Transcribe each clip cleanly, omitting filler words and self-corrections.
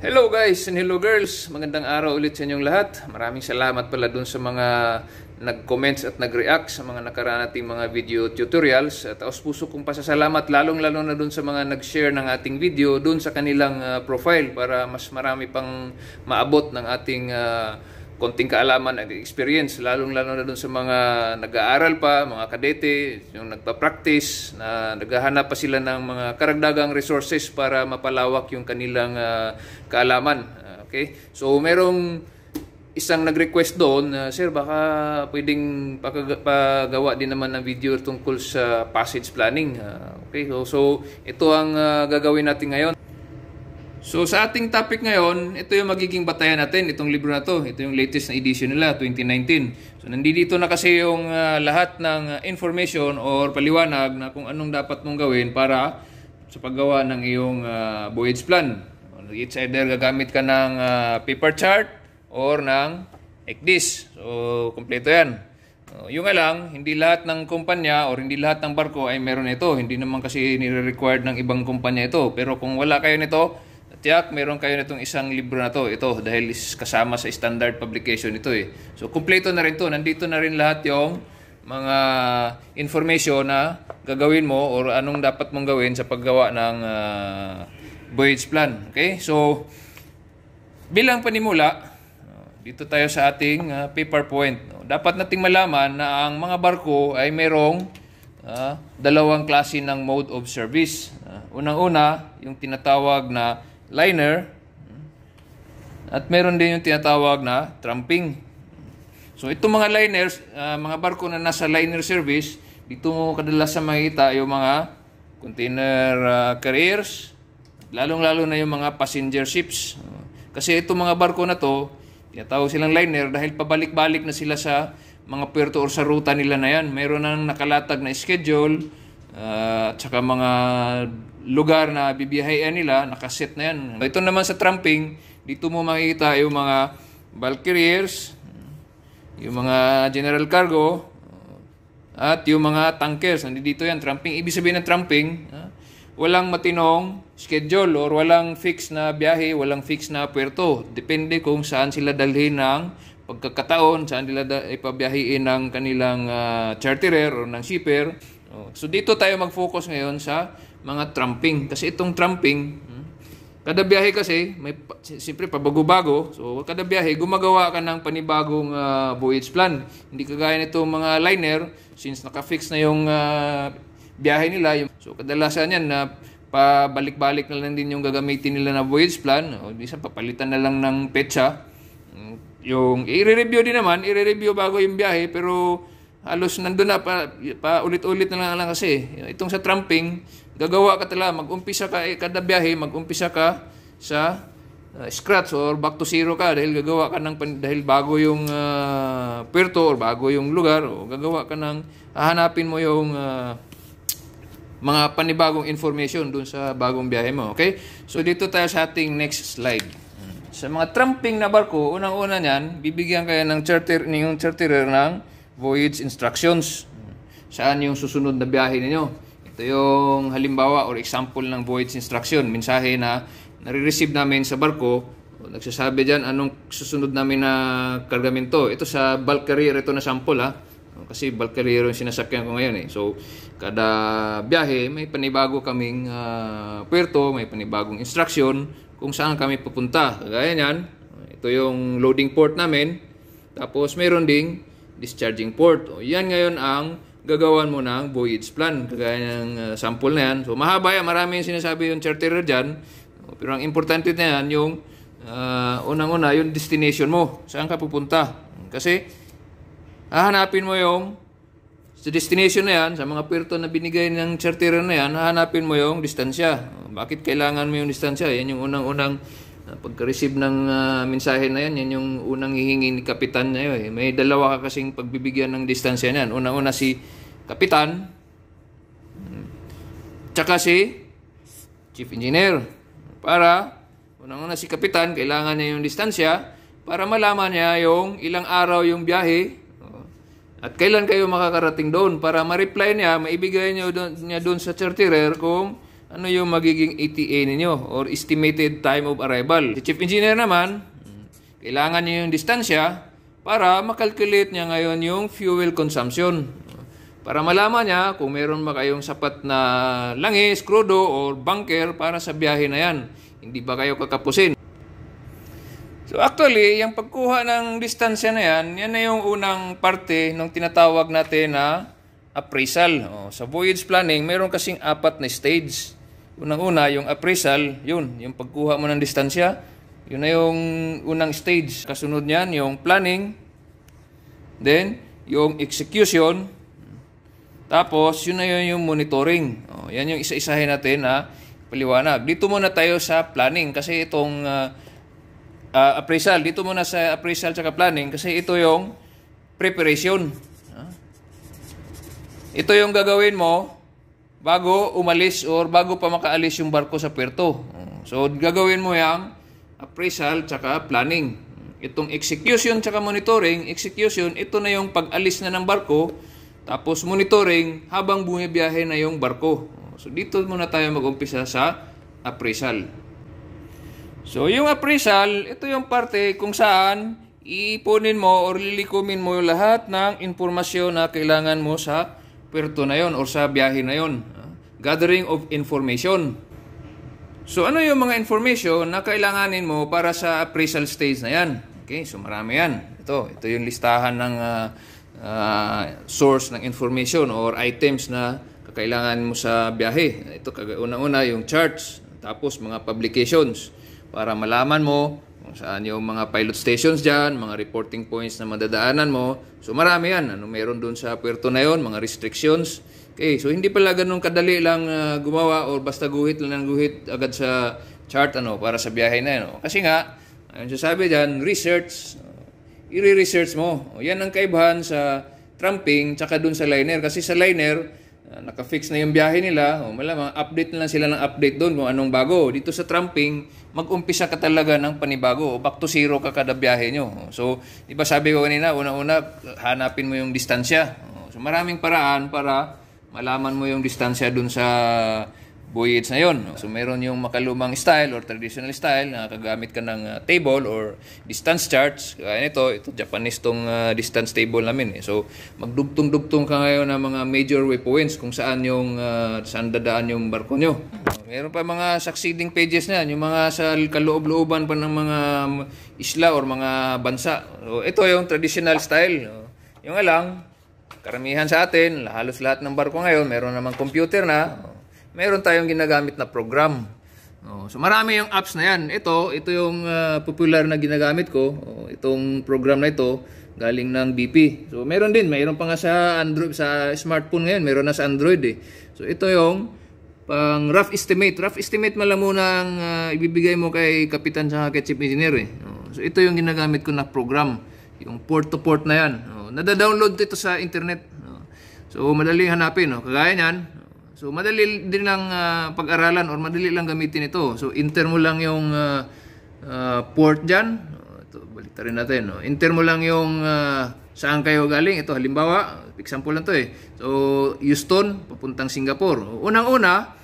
Hello guys and hello girls, magandang araw ulit sa inyong lahat. Maraming salamat pala dun sa mga nag-comments at nag-react sa mga nakaraan nating mga video tutorials. At taos puso kong pasasalamat lalong-lalo na dun sa mga nag-share ng ating video dun sa kanilang profile para mas marami pang maabot ng ating konting kaalaman at experience, lalong-lalo na dun sa mga nag-aaral pa, mga kadete, yung nagpa-practice, na naghahanap pa sila ng mga karagdagang resources para mapalawak yung kanilang kaalaman. Okay? So, merong isang nag-request doon, Sir, baka pwedeng pagawa din naman ng video tungkol sa passage planning. Okay? So ito ang gagawin natin ngayon. So sa ating topic ngayon, ito yung magiging batayan natin, itong libro na to. Ito yung latest na edition nila, 2019. So nandito na kasi yung lahat ng information or paliwanag na kung anong dapat mong gawin para sa paggawa ng iyong voyage plan. It's either gagamit ka ng paper chart or ng ECDIS. So kompleto yan. Yung nga lang, hindi lahat ng kumpanya or hindi lahat ng barko ay meron ito. Hindi naman kasi nire-required ng ibang kumpanya ito. Pero kung wala kayo nito, tiyak, meron kayo na itong isang libro na to. Ito, dahil kasama sa standard publication ito eh. So, kumpleto na rin to. Nandito na rin lahat yung mga information na gagawin mo or anong dapat mong gawin sa paggawa ng voyage plan. Okay? So, bilang panimula, dito tayo sa ating paper point. Dapat nating malaman na ang mga barko ay merong dalawang klase ng mode of service. Unang-una, yung tinatawag na liner, at meron din yung tinatawag na tramping. So itong mga liners, mga barko na nasa liner service, dito mo kadalasan makita yung mga container carriers, lalong-lalo na yung mga passenger ships. Kasi itong mga barko na to, tinatawag silang liner dahil pabalik-balik na sila sa mga puerto or sa ruta nila na yan. Meron nang nakalatag na schedule, at saka mga lugar na bibiyahean nila, nakaset na yan. Ito naman sa tramping, dito mo makikita yung mga bulk carriers, yung mga general cargo, at yung mga tankers. Nandito yan, tramping. Ibig sabihin ng tramping, walang matinong schedule or walang fix na biyahe, walang fix na puerto. Depende kung saan sila dalhin ng pagkakataon, saan nila ipabiyahiin ng kanilang charterer or ng shipper. So dito tayo mag-focus ngayon sa mga tramping. Kasi itong tramping, kada biyahe kasi, may siyempre pabago-bago. So kada biyahe, gumagawa ka ng panibagong voyage plan. Hindi kagaya nitong mga liner, since naka-fix na yung biyahe nila. So kadalasan yan na pabalik-balik na lang din yung gagamitin nila na voyage plan. O minsan papalitan na lang ng petsa. Yung i-review din naman, i-review bago yung biyahe, pero halos nandun na pa ulit-ulit na lang kasi. Itong sa tramping, gagawa ka talaga, mag-umpisa ka kada biyahe, mag-umpisa ka sa scratch or back to zero ka dahil gagawa ka ng dahil bago yung puerto or bago yung lugar, o gagawa ka ng hahanapin mo yung mga panibagong information dun sa bagong biyahe mo. Okay? So dito tayo sa ating next slide. Sa mga tramping na barko, unang-una niyan, bibigyan kayo ng charterer ng voyage instructions. Saan yung susunod na biyahe ninyo? Ito yung halimbawa or example ng voyage instruction. Mensahe na nare-receive namin sa barko. Nagsasabi dyan anong susunod namin na kargamento. Ito sa bulk carrier, ito na sample ha. Kasi bulk carrier yung sinasakyan ko ngayon eh. So, kada biyahe, may panibago kaming puerto, may panibagong instruction kung saan kami pupunta. Kagaya niyan, ito yung loading port namin. Tapos, meron ding discharging port. O, yan ngayon ang gagawan mo ng voyage plan. Kagaya ng sample na yan. So, mahaba yan. Marami yung sinasabi yung charterer dyan. Pero ang importante na yan, yung unang-una, yung destination mo. Saan ka pupunta? Kasi, hahanapin mo yung sa destination na yan, sa mga puerto na binigay ng charterer na yan, hahanapin mo yung distansya. Bakit kailangan mo yung distansya? Yan yung unang-unang pagka-receive ng mensahe na yan, yan yung unang hihingi ni kapitan na yun. May dalawa ka kasing pagbibigyan ng distansya na yan. Unang-una si kapitan, tsaka si chief engineer. Para, unang-una si kapitan, kailangan niya yung distansya para malaman niya yung ilang araw yung biyahe at kailan kayo makakarating doon. Para ma-reply niya, maibigay niya doon sa charterer kung ano yung magiging ETA ninyo or estimated time of arrival. Si Chief Engineer naman, kailangan niyo yung distansya para makalculate niya ngayon yung fuel consumption. Para malaman niya kung meron ba kayong sapat na langis, krudo, or bunker para sa biyahe na yan. Hindi ba kayo kakapusin? So actually, yung pagkuha ng distansya na yan, yan na yung unang parte ng tinatawag natin na appraisal. Sa voyage planning, meron kasing 4 na stage. Unang-una, yung appraisal, yun, yung pagkuha mo ng distansya, yun na yung unang stage. Kasunod niyan, yung planning, then yung execution, tapos yun na yung monitoring. Yan yung isa-isahin natin na paliwanag. Dito muna tayo sa planning kasi itong appraisal. Dito muna sa appraisal at planning kasi ito yung preparation. Ito yung gagawin mo bago umalis or bago pa makaalis yung barko sa puerto. So, gagawin mo yung appraisal tsaka planning. Itong execution tsaka monitoring, execution, ito na yung pag-alis na ng barko, tapos monitoring habang bumibiyahe na yung barko. So, dito muna tayo mag-umpisa sa appraisal. So, yung appraisal, ito yung parte kung saan iipunin mo or lilikumin mo lahat ng informasyon na kailangan mo sa puerto na yon or sa biyahe na yon. Gathering of information. So ano yung mga information na kailanganin mo para sa appraisal stage na yan? Okay, so marami yan. Ito yung listahan ng source ng information or items na kakailangan mo sa biyahe. Ito una-una yung charts, tapos mga publications para malaman mo kung saan yung mga pilot stations dyan, mga reporting points na madadaanan mo. So marami yan. Ano meron dun sa puerto na yon, mga restrictions. Okay, so hindi pala ganun kadali lang gumawa or basta guhit lang ng guhit agad sa chart para sa biyahe na yan. Kasi nga, ayun sasabi dyan, research. I-research mo. Yan ang kaibahan sa tramping tsaka dun sa liner. Kasi sa liner, naka-fix na yung biyahe nila. Malamang update na lang sila ng update doon kung anong bago. Dito sa tramping, mag-umpisa ka talaga ng panibago. Back to zero ka kada biyahe nyo. So, di ba sabi ko kanina, una-una, hanapin mo yung distansya. So, maraming paraan para malaman mo yung distansya dun sa voyage na yon. So, meron yung makalumang style or traditional style na kagamit ka ng table or distance charts. Kaya ito Japanese tong distance table namin. So, magdugtong-dugtong ka ngayon ng mga major waypoints kung saan saan dadaan yung barko nyo. Meron pa mga succeeding pages na yan, yung mga sa kaloob-looban pa ng mga isla or mga bansa. So, ito yung traditional style. Yung alang, karamihan sa atin, halos lahat ng barko ngayon, meron namang computer na, meron tayong ginagamit na program. So marami yung apps na yan. Ito yung popular na ginagamit ko. Itong program na ito, galing ng BP. So meron pa nga sa Android, sa smartphone ngayon, meron na sa Android eh. So ito yung pang rough estimate. Rough estimate mo lang muna ang ibibigay mo kay kapitan sa kay chief engineer eh. So ito yung ginagamit ko na program. Yung port to port na yan. Nada-download ito sa internet. So madaling hanapin. Kagaya niyan. So madali din lang pag-aralan or madali lang gamitin ito. So enter mo lang yung port dyan. Ito, baliktarin natin. Enter mo lang yung saan kayo galing. Ito halimbawa, example lang to eh. So Houston, papuntang Singapore. Unang-una,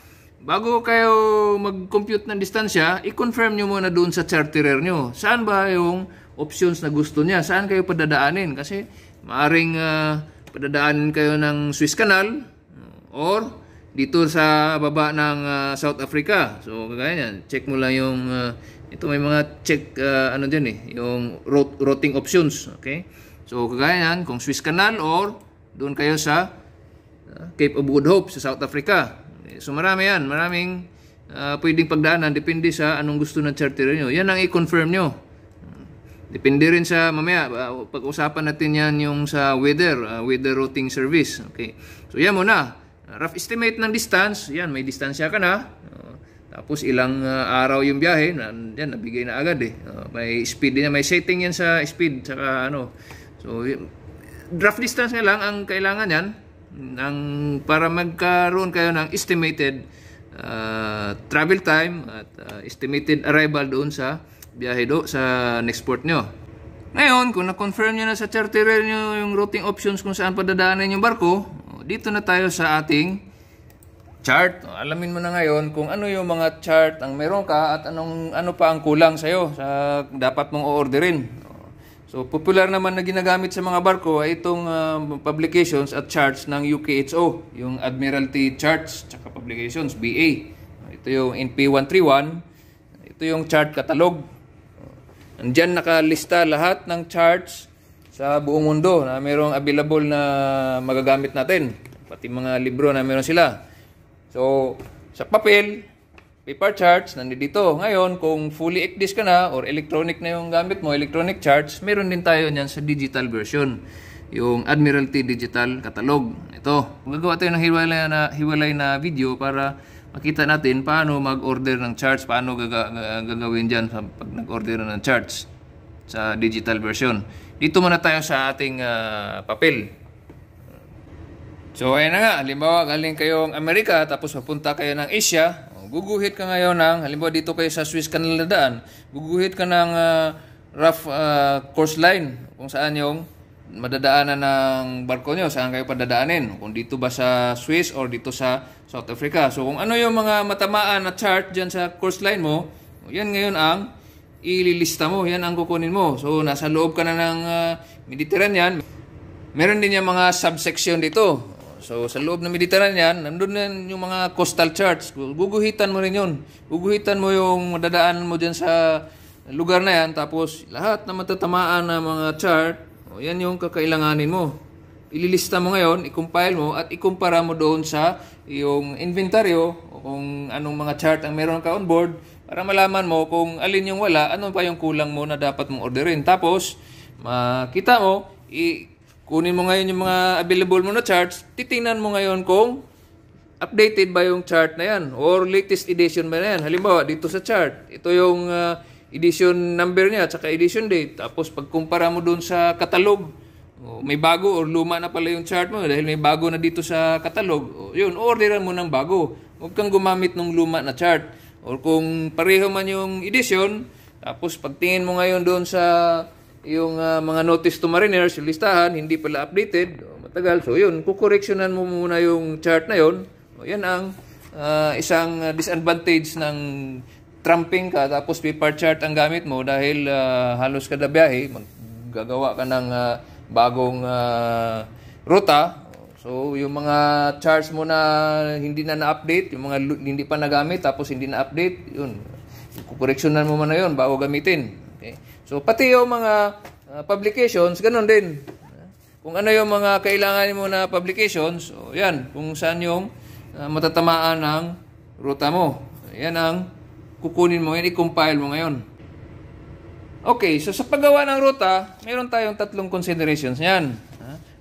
bago kayo mag-compute ng distansya, i-confirm nyo muna doon sa charterer nyo. Saan ba yung options na gusto niya? Saan kayo padadaanin? Kasi maaring padadaanin kayo ng Suez Canal or dito sa baba ng South Africa. So kagaya niyan, check mo lang yung ito may mga check dyan eh, yung routing options, okay? So kagaya niyan, kung Suez Canal or doon kayo sa Cape of Good Hope sa South Africa. So maraming pwedeng pagdaanan depende sa anong gusto ng charterer nyo. Yan ang i-confirm nyo. Depende rin sa mamaya, pag-usapan natin yan yung sa weather routing service. Okay. So yan muna. Rough estimate ng distance, yan may distansya ka na. Tapos ilang araw yung biyahe, yan nabigay na agad eh. May speed din yan, may setting yan sa speed saka So rough distance nga lang ang kailangan yan para magkaroon kayo ng estimated travel time at estimated arrival doon sa biyahe sa next port nyo. Ngayon, kung na-confirm nyo na sa charterer nyo yung routing options kung saan padadaanan yung barko, dito na tayo sa ating chart. Alamin mo na ngayon kung ano yung mga chart ang meron ka at ano pa ang kulang sa'yo sa dapat mong o-orderin. So, popular naman na ginagamit sa mga barko ay itong publications at charts ng UKHO, yung Admiralty Charts tsaka Publications, BA. Ito yung NP131, ito yung chart catalog. Andyan nakalista lahat ng charts sa buong mundo na mayroong available na magagamit natin. Pati mga libro na meron sila. So, sa papel, paper charts, nandito. Ngayon, kung fully ECDIS ka na or electronic na yung gamit mo, electronic charts, meron din tayo niyan sa digital version. Yung Admiralty Digital Catalog. Ito. Gagawa tayo ng hiwalay na video para makita natin paano mag-order ng charts, paano gagawin dyan pag nag-order ng charts sa digital version. Dito muna tayo sa ating papel. So, ayan na nga. Halimbawa, galing kayong Amerika, tapos papunta kayo ng Asia. Guguhit ka ngayon ng, halimbawa dito kayo sa Swiss Canal na daan, guguhit ka ng rough course line kung saan yung madadaanan ng barko nyo, saan kayo padadaanin. Kung dito ba sa Swiss or dito sa South Africa. So kung ano yung mga matamaan na chart dyan sa course line mo, yan ngayon ang ililista mo, yan ang kukunin mo. So nasa loob ka na ng Mediterranean. Meron din yung mga subsection dito. So, sa loob ng Mediterranean, nandun na yung mga coastal charts. Guguhitan mo rin yun. Guguhitan mo yung madadaanan mo dyan sa lugar na yan. Tapos, lahat na matatamaan na mga chart, yan yung kakailanganin mo. Ililista mo ngayon, i-compile mo, at ikumpara mo doon sa yung inventaryo, o kung anong mga chart ang meron ka on board, para malaman mo kung alin yung wala, ano pa yung kulang mo na dapat mong orderin. Tapos, makita mo, kunin mo ngayon yung mga available mo na charts, titingnan mo ngayon kung updated ba yung chart na yan or latest edition ba na yan. Halimbawa, dito sa chart, ito yung edition number niya at saka edition date. Tapos pagkumpara mo dun sa catalog, may bago or luma na pala yung chart mo dahil may bago na dito sa catalog. Yun, orderan mo ng bago. Huwag kang gumamit ng luma na chart. Or kung pareho man yung edition, tapos pagtingin mo ngayon doon sa yung mga notice to mariners, yung listahan, hindi pala updated, matagal. So yun, kukoreksyonan mo muna yung chart na yun. Yan ang isang disadvantage ng trumping ka, tapos paper chart ang gamit mo dahil halos kada biyahe, maggagawa ka ng bagong ruta. So yung mga charts mo na hindi na na-update, yung mga hindi pa nagamit, tapos hindi na-update, yun, kukoreksyonan mo muna yun bago gamitin. Okay. So, pati yung mga publications, ganun din. Kung ano yung mga kailangan mo na publications, so yan, kung saan yung matatamaan ng ruta mo. Yan ang kukunin mo, yan i-compile mo ngayon. Okay, so sa paggawa ng ruta, mayroon tayong tatlong considerations yan.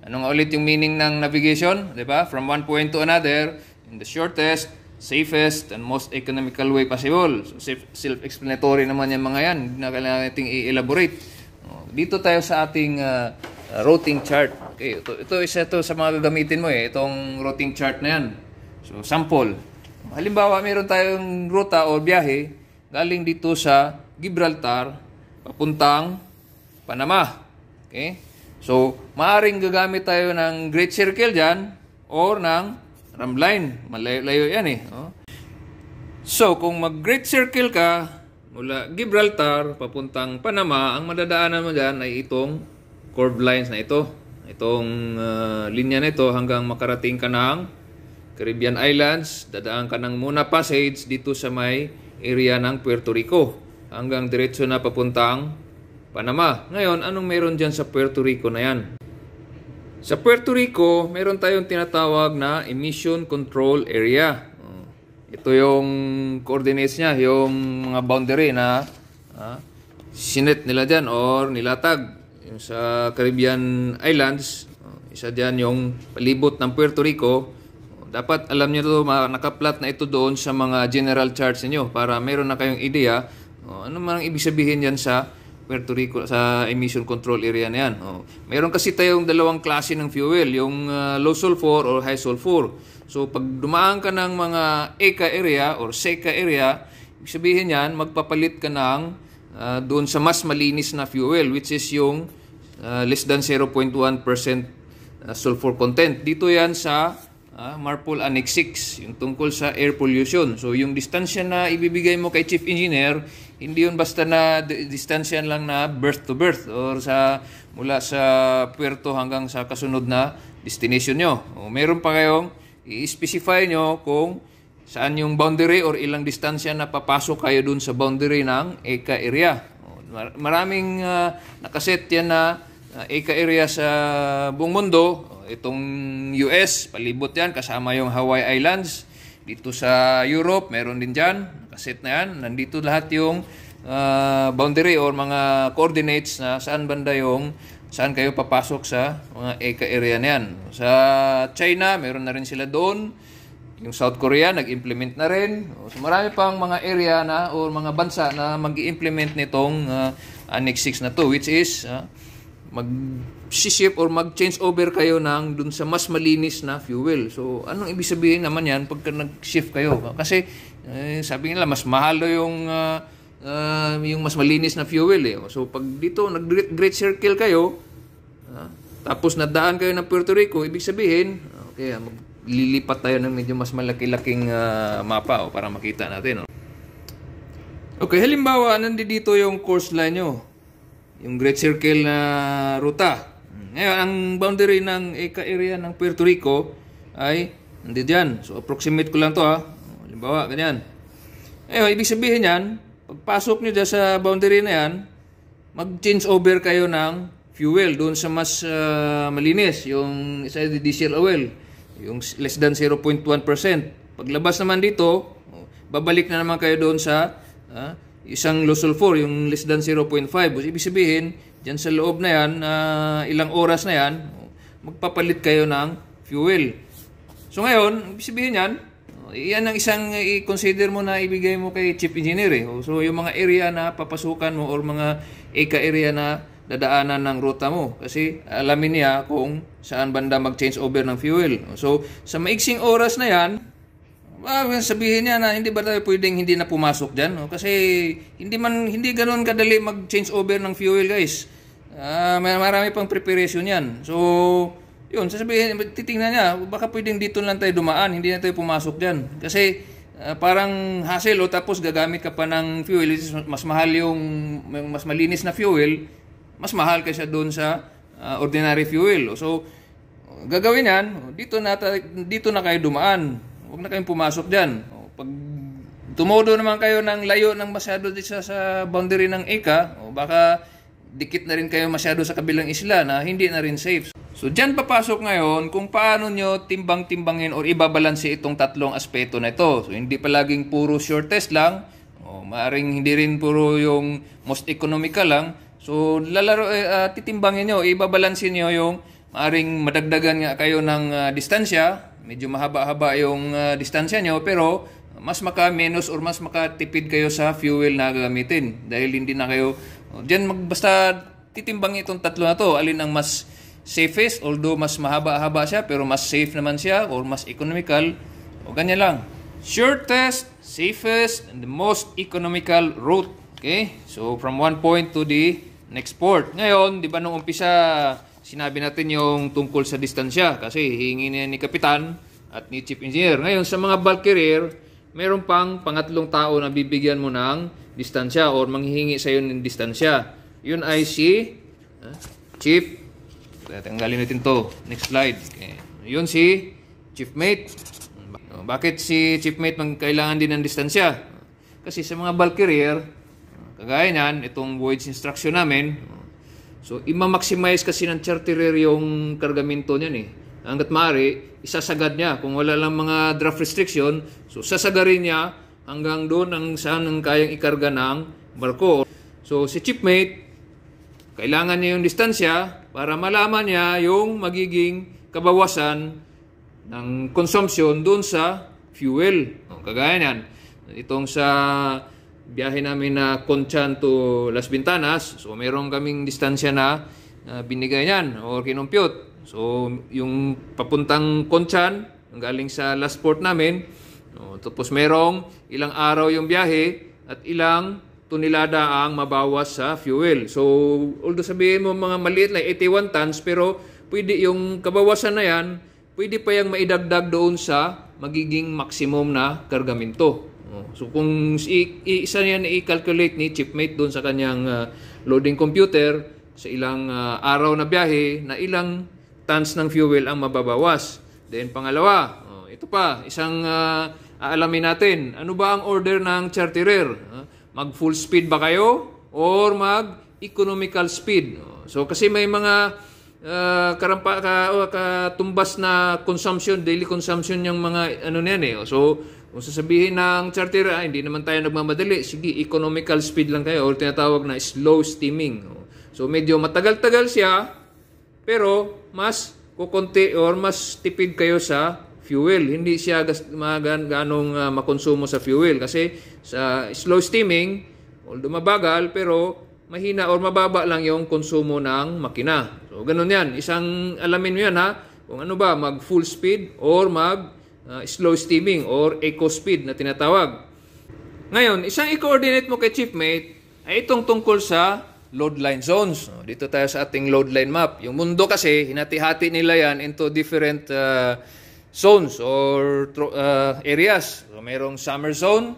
Ano nga ulit yung meaning ng navigation? Diba? From one point to another, in the shortest, safest and most economical way possible. So, self-explanatory naman yung mga yan. Hindi na kailangan natin i-elaborate. Dito tayo sa ating routing chart. Okay, ito isa to sa mga gagamitin mo itong routing chart na yan. So, sample. Halimbawa, meron tayong ruta o biyahe galing dito sa Gibraltar papuntang Panama. Okay? So, maaaring gagamit tayo ng Great Circle dyan or ng Ramline. Malayo yan So, kung mag-Great Circle ka, mula Gibraltar, papuntang Panama, ang madadaanan mo dyan ay itong curved lines na ito. Itong linya na ito hanggang makarating ka ng Caribbean Islands, dadaan ka ng Muna Passage dito sa may area ng Puerto Rico. Hanggang diretso na papuntang Panama. Ngayon, anong meron dyan sa Puerto Rico na yan? Sa Puerto Rico, meron tayong tinatawag na Emission Control Area. Ito yung coordinates niya, yung mga boundary na sinet nila dyan or nilatag. Yung sa Caribbean Islands, isa dyan yung palibot ng Puerto Rico. Dapat alam niyo to, nakaplat na ito doon sa mga general charts niyo para meron na kayong ideya ano man ang ibig sabihin yan sa Puerto Rico, sa emission control area na yan. Meron kasi tayong dalawang klase ng fuel, yung low sulfur or high sulfur. So pag dumaan ka ng mga ECA area or SECA area, ibig sabihin yan, magpapalit ka ng doon sa mas malinis na fuel, which is yung less than 0.1% sulfur content. Dito yan sa MARPOL Annex 6, yung tungkol sa air pollution. So yung distansya na ibibigay mo kay Chief Engineer, hindi yun basta na distansya lang na birth to birth or mula sa puerto hanggang sa kasunod na destination nyo. Meron pa kayong i-specify nyo kung saan yung boundary or ilang distansya na papasok kayo dun sa boundary ng ECA area. Maraming nakaset yan na ECA area sa buong mundo. Itong US, palibot yan, kasama yung Hawaii Islands. Dito sa Europe, meron din dyan, nakaset na yan. Nandito lahat yung boundary or mga coordinates na saan banda saan kayo papasok sa mga ECA area na yan. Sa China, meron na rin sila doon. Yung South Korea, nag-implement na rin. So marami pang mga area na o mga bansa na mag-i-implement nitong Annex 6 na to, which is mag-ship or mag-change over kayo dun sa mas malinis na fuel. So, anong ibig sabihin naman yan pagka nag-shift kayo? Kasi, sabi nila, mas mahal yung mas malinis na fuel. So, pag dito, nag-Great Circle kayo, tapos nadaan kayo ng Puerto Rico, ibig sabihin, okay, maglilipat tayo ng medyo mas malaki-laking mapa para makita natin. Okay, halimbawa, nandito yung course line nyo. Yung Great Circle na ruta. Ngayon, ang boundary ng ECA area ng Puerto Rico ay nandito dyan. So, approximate ko lang to halimbawa, ganyan. Ngayon, ibig sabihin yan, pagpasok nyo dyan sa boundary na yan, mag-change over kayo ng fuel doon sa mas malinis. Yung isa diesel oil. Yung less than 0.1%. Paglabas naman dito, babalik na naman kayo doon sa isang low sulfur, yung less than 0.5. Ibig sabihin, dyan sa loob na yan, ilang oras na yan, magpapalit kayo ng fuel. So ngayon, ibig sabihin yan, yan ang isang i-consider mo na ibigay mo kay Chief Engineer. So yung mga area na papasukan mo or mga ECA area na dadaanan ng ruta mo. Kasi alamin niya kung saan banda mag-change over ng fuel. So sa maiksing oras na yan, sabihin niya na hindi ba tayo pwedeng hindi na pumasok dyan? No? Kasi hindi ganoon kadali mag-change over ng fuel, guys. Marami pang preparation yan. So, yun, sasabihin, titingnan niya, baka pwedeng dito lang tayo dumaan, hindi na tayo pumasok dyan. Kasi parang hassle tapos gagamit ka pa ng fuel, mas mahal mas malinis na fuel, mas mahal kaysa doon sa ordinary fuel. So, gagawin yan, dito na kayo dumaan. Huwag na kayong pumasok dyan. Pag tumodo naman kayo ng layo ng masyado dito sa boundary ng ECA, baka dikit na rin kayo masyado sa kabilang isla na hindi na rin safe. So dyan papasok ngayon kung paano nyo timbang-timbangin or ibabalanse itong tatlong aspeto na ito. So hindi palaging puro shortest lang, maaring hindi rin puro yung most economical lang. So titimbangin nyo, ibabalansin nyo yung maaring madagdagan nga kayo ng distansya. Medyo mahaba-haba yung distansya nyo, pero mas maka-minus or mas makatipid kayo sa fuel na gagamitin. Dahil hindi na kayo, basta titimbang itong tatlo na to, alin ang mas safest, although mas mahaba-haba siya, pero mas safe naman siya, or mas economical, o ganyan lang. Shortest, safest, and the most economical route. Okay? So, from one point to the next port. Ngayon, di ba nung umpisa, sinabi natin yung tungkol sa distansya kasi hihingi niya ni Kapitan at ni Chief Engineer. Ngayon, sa mga bulk carrier, mayroon pang pangatlong tao na bibigyan mo ng distansya or manghihingi sa iyo ng distansya. Yun ay si Chief. Tanggalin natin to. Next slide. Okay. Yun si Chief Mate. Bakit si Chief Mate kailangan din ng distansya? Kasi sa mga bulk carrier, kagaya niyan, itong voyage instruction namin, so, ima-maximize kasi ng charterer yung kargamento niyan Hanggat maaari, isasagad niya. Kung wala lang mga draft restriction, so sasagarin niya hanggang doon saan ang kayang ikarga ng barko. So, si Shipmate, kailangan niya yung distansya para malaman niya yung magiging kabawasan ng consumption doon sa fuel. Kagaya niyan. Itong sa biyahe namin na Conchan to Las Ventanas, so meron kaming distansya na binigay niyan or kinumpyut. So yung papuntang Conchan, galing sa last port namin, tapos merong ilang araw yung biyahe at ilang tonelada ang mabawas sa fuel. So although sabihin mo mga maliit na 81 tons, pero pwede yung kabawasan na yan, pwede pa yang maidagdag doon sa magiging maximum na kargamento. So kung isa yan i-calculate ni Chipmate doon sa kanyang loading computer sa ilang araw na biyahe na ilang tons ng fuel ang mababawas. Then pangalawa, ito pa, isang aalamin natin, ano ba ang order ng charterer? Mag full speed ba kayo or mag economical speed? So kasi may mga katumbas na consumption, daily consumption yung mga ano niyan eh. So kung sasabihin ng charterer, hindi naman tayo nagmamadali, sige economical speed lang kayo or tinatawag na slow steaming. So medyo matagal-tagal siya pero mas kukunti or mas tipid kayo sa fuel. Hindi siya ganong makonsumo sa fuel. Kasi sa slow steaming, although mabagal, pero mahina or mababa lang yung konsumo ng makina. So, ganun yan. Isang alamin mo yan ha. Kung ano ba, mag full speed or mag slow steaming or eco speed na tinatawag. Ngayon, isang i-coordinate mo kay Chipmate ay itong tungkol sa load line zones. Dito tayo sa ating load line map. Yung mundo kasi, hinati-hati nila yan into different zones or areas. So, mayroong summer zone,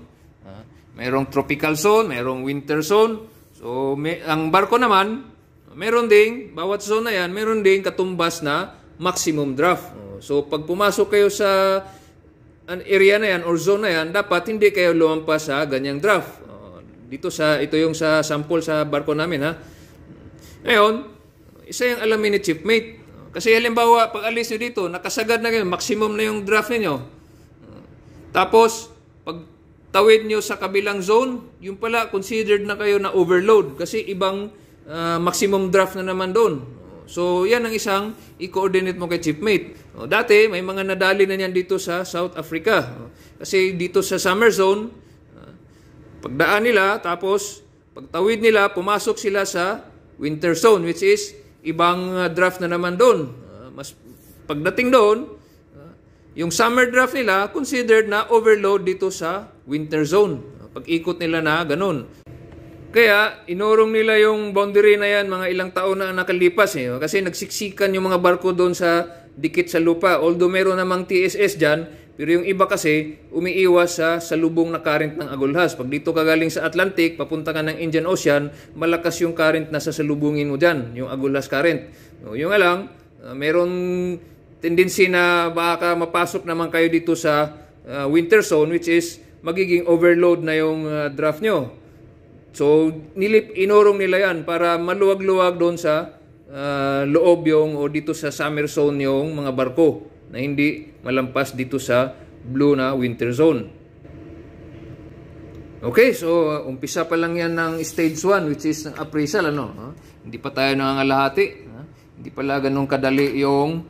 mayroong tropical zone, mayroong winter zone. So, ang barko naman, meron ding, bawat zone na yan, meron ding katumbas na maximum draft. So, pag pumasok kayo sa area na yan or zone na yan, dapat hindi kayo lumampas sa ganyang draft. Ito yung sa sample sa barko namin ha. Ngayon, isa yung alamin ni Chipmate. Kasi halimbawa, pag alis nyo dito, nakasagad na kayo, maximum na yung draft niyo. Tapos, pag tawid nyo sa kabilang zone, yung pala, considered na kayo na overload. Kasi ibang maximum draft na naman doon. So, yan ang isang i-coordinate mo kay Chipmate. Dati, may mga nadali na yan dito sa South Africa. Kasi dito sa summer zone, pagdaan nila, tapos pagtawid nila, pumasok sila sa winter zone, which is ibang draft na naman doon. Mas pagdating doon, yung summer draft nila, considered na overload dito sa winter zone. Pag-ikot nila na ganun. Kaya, inurong nila yung boundary na yan mga ilang taon na nakalipas. Kasi nagsiksikan yung mga barko doon sa dikit sa lupa. Although meron namang TSS dyan, pero yung iba kasi umiiwas sa salubong na current ng agulhas. Pag dito ka galing sa Atlantic, papunta ka ng Indian Ocean, malakas yung current na sasalubungin mo dyan, yung agulhas current. Yung alang, merong tendency na baka mapasok naman kayo dito sa winter zone, which is magiging overload na yung draft nyo. So, inurong nila yan para maluwag-luwag doon sa loob yung o dito sa summer zone yung mga barko na hindi malampas dito sa blue na winter zone. Okay, so umpisa pa lang yan ng stage 1 which is appraisal. Hindi pa tayo nangangalahati. Hindi pala ganun kadali yung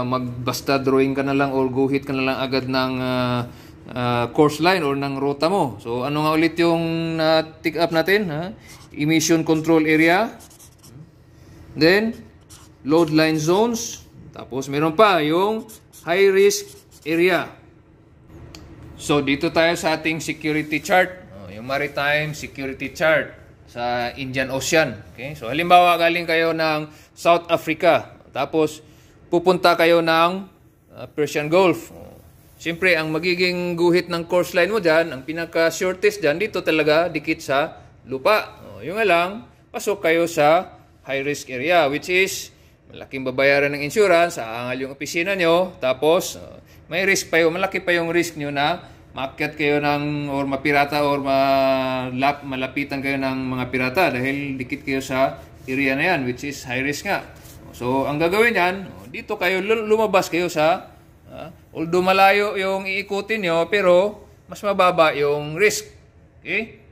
magbasta drawing ka na lang or guhit ka na lang agad ng course line or ng ruta mo. So ano nga ulit yung tick up natin? Emission control area. Then, load line zones. Tapos meron pa yung high risk area. So dito tayo sa ating security chart, yung maritime security chart sa Indian Ocean. Okay? So halimbawa galing kayo ng South Africa, tapos pupunta kayo ng Persian Gulf. Siyempre ang magiging guhit ng course line mo dyan, ang pinaka shortest dyan, dito talaga dikit sa lupa. Yung alang, pasok kayo sa high risk area which is malaking babayaran ng insurance, aangal yung opisina nyo, tapos may risk pa yung, malaki pa yung risk nyo na maakyat kayo ng, or mapirata, or malapitan kayo ng mga pirata dahil dikit kayo sa area na yan, which is high risk nga. So, ang gagawin yan, dito kayo, lumabas kayo sa, although malayo yung iikutin nyo, pero mas mababa yung risk. Okay?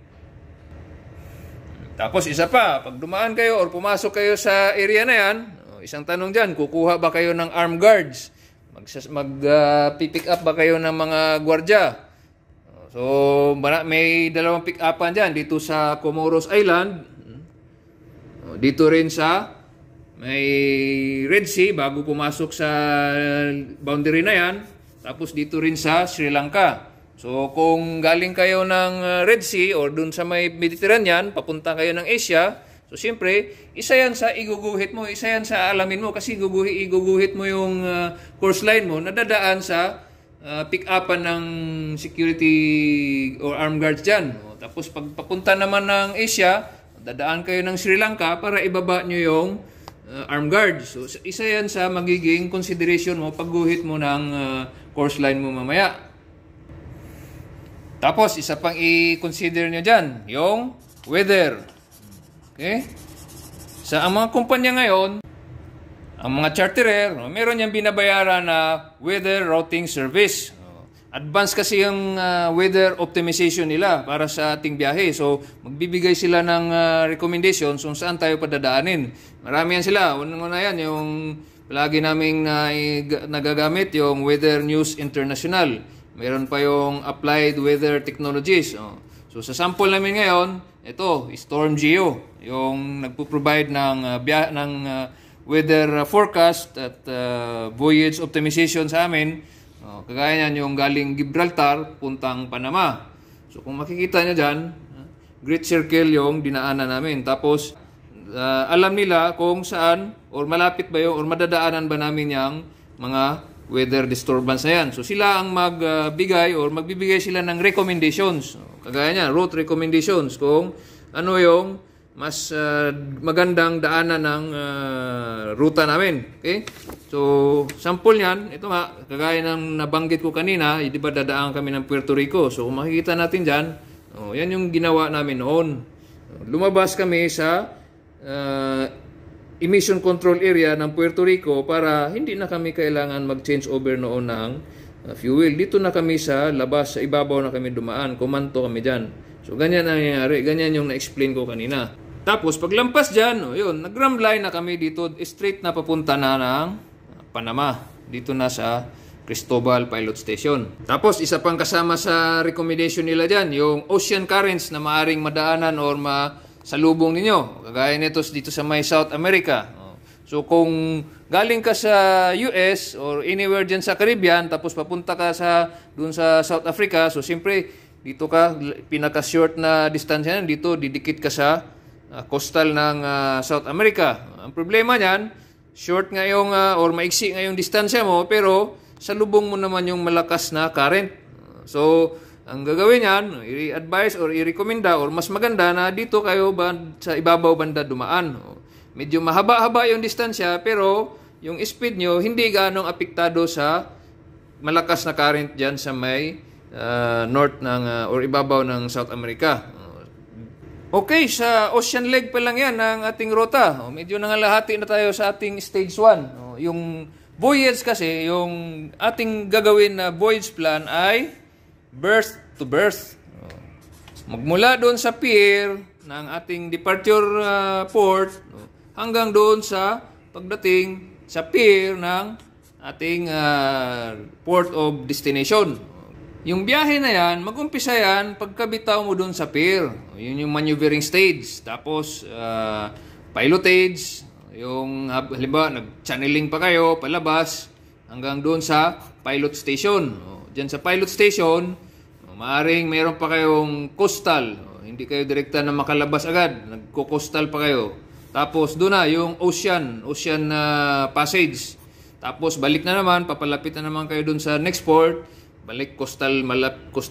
Tapos isa pa, pag dumaan kayo or pumasok kayo sa area na yan, isang tanong dyan, kukuha ba kayo ng armed guards? Mag-pick up ba kayo ng mga gwardya? So, may dalawang pick-upan dyan. Dito sa Comoros Island, dito rin sa may Red Sea, bago pumasok sa boundary na yan. Tapos dito rin sa Sri Lanka. So, kung galing kayo ng Red Sea or dun sa may Mediterranean, papunta kayo ng Asia, So siyempre, isa yan sa iguguhit mo, isa yan sa alamin mo kasi iguguhit mo yung course line mo na dadaan sa pick-upan ng security or armed guards dyan. Tapos pag papunta naman ng Asia, dadaan kayo ng Sri Lanka para ibaba nyo yung armed guards. So isa yan sa magiging consideration mo pagguhit mo ng course line mo mamaya. Tapos isa pang i-consider nyo dyan, yung weather. Okay? Sa mga kumpanya ngayon, ang mga charterer, meron niyang binabayaran na weather routing service. Advance kasi yung weather optimization nila para sa ating biyahe. So, magbibigay sila ng recommendations kung saan tayo padadaanin. Marami yan sila. Una yan, yung palagi naming nagagamit, yung Weather News International. Meron pa yung Applied Weather Technologies. So, sa sample namin ngayon, ito, StormGeo, yung nagpo-provide ng weather forecast at voyage optimization sa amin. Kagaya niyan yung galing Gibraltar, puntang Panama. So kung makikita nyo dyan, Great Circle yung dinaanan namin. Tapos alam nila kung saan or malapit ba yung or madadaanan ba namin yung mga weather disturbance na yan. So sila ang magbigay or magbibigay sila ng recommendations. Kagaya niyan, route recommendations kung ano yung mas magandang daanan ng ruta namin. Okay? So, sample niyan, ito nga, kagaya ng nabanggit ko kanina, di ba dadaan kami ng Puerto Rico. So, kung makikita natin dyan, yan yung ginawa namin noon. Lumabas kami sa emission control area ng Puerto Rico para hindi na kami kailangan mag-change over noon ng fuel. Dito na kami sa labas, sa ibabaw na kami dumaan. Kumanto kami dyan. So, ganyan ang nangyayari. Ganyan yung na-explain ko kanina. Tapos, paglampas dyan, yun, nag-ramline na kami dito, straight na papunta na ng Panama. Dito na sa Cristobal Pilot Station. Tapos, isa pang kasama sa recommendation nila dyan, yung ocean currents na maaring madaanan or masalubong ninyo. Kagaya nito dito sa may South America. So, kung galing ka sa US or anywhere dyan sa Caribbean, tapos papunta ka dun sa South Africa, so siyempre, dito ka, pinaka-short na distansya dito, didikit ka sa coastal ng South America. Ang problema niyan, short nga yung, or maiksi nga yung distansya mo, pero sa lubong mo naman yung malakas na current. So, ang gagawin niyan, i-advise or i-recommenda or mas maganda na dito kayo sa ibabaw banda dumaan. Medyo mahaba-haba yung distansya, pero yung speed nyo hindi ganong apektado sa malakas na current dyan sa may north ng, or ibabaw ng South America. Okay, sa ocean leg pa lang yan ang ating ruta. Medyo nangalahati na tayo sa ating stage 1. Yung voyage kasi, yung ating gagawin na voyage plan ay berth to berth. Magmula doon sa pier ng ating departure port hanggang doon sa pagdating sa pier ng ating port of destination. Yung biyahe na yan, mag-umpisa yan pagkabitaw mo doon sa pier. Yun yung maneuvering stage. Tapos, pilotage. Yung, halimbawa, nag-channeling pa kayo, palabas, hanggang doon sa pilot station. Diyan sa pilot station, maaring mayroon pa kayong coastal. Hindi kayo direkta na makalabas agad. Nagko-coastal pa kayo. Tapos, doon na, yung ocean passage. Tapos, balik na naman, papalapit na naman kayo doon sa next port. Balik coastal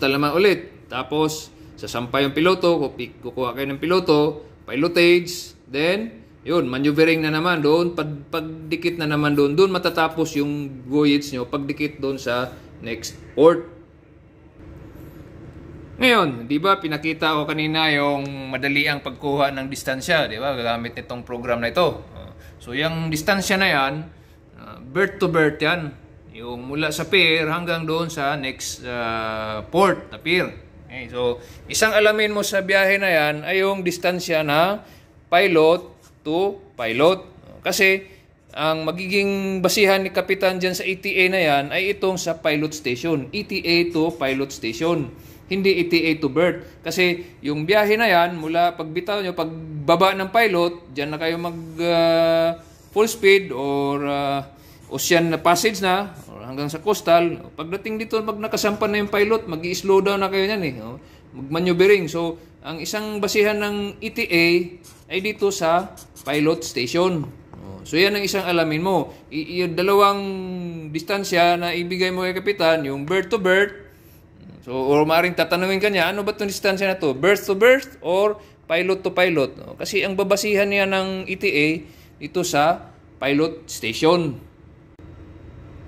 naman ulit. Tapos, sasampa yung piloto, kukuha kayo ng piloto, pilotage, then, yun, maneuvering na naman doon, pagdikit na naman doon, doon matatapos yung voyage nyo, pagdikit doon sa next port. Ngayon, di ba, pinakita ko kanina yung madali ang pagkuha ng distansya, di ba, gagamit nitong program na ito. So, yung distansya na yan, berth to berth yan. Yung mula sa pier hanggang doon sa next port na pier. Okay, so, isang alamin mo sa biyahe na yan ay yung distansya na pilot to pilot. Kasi, ang magiging basihan ni Kapitan dyan sa ETA na yan ay itong sa pilot station. ETA to pilot station. Hindi ETA to berth. Kasi, yung biyahe na yan, mula pagbitaw nyo, pagbaba ng pilot, dyan na kayo mag full speed or ocean passage na, hanggang sa coastal. Pagdating dito, pag nakasampan na yung pilot, mag-i-slow down na kayo yan eh. Mag-maneuvering. So, ang isang basihan ng ETA ay dito sa pilot station. So yan ang isang alamin mo. Yung dalawang distansya na ibigay mo kay kapitan, yung berth to berth. So or maaaring tatanungin kanya, ano ba 'tong distansya na to? Berth to berth or pilot to pilot? Kasi ang babasihan niya ng ETA dito sa pilot station.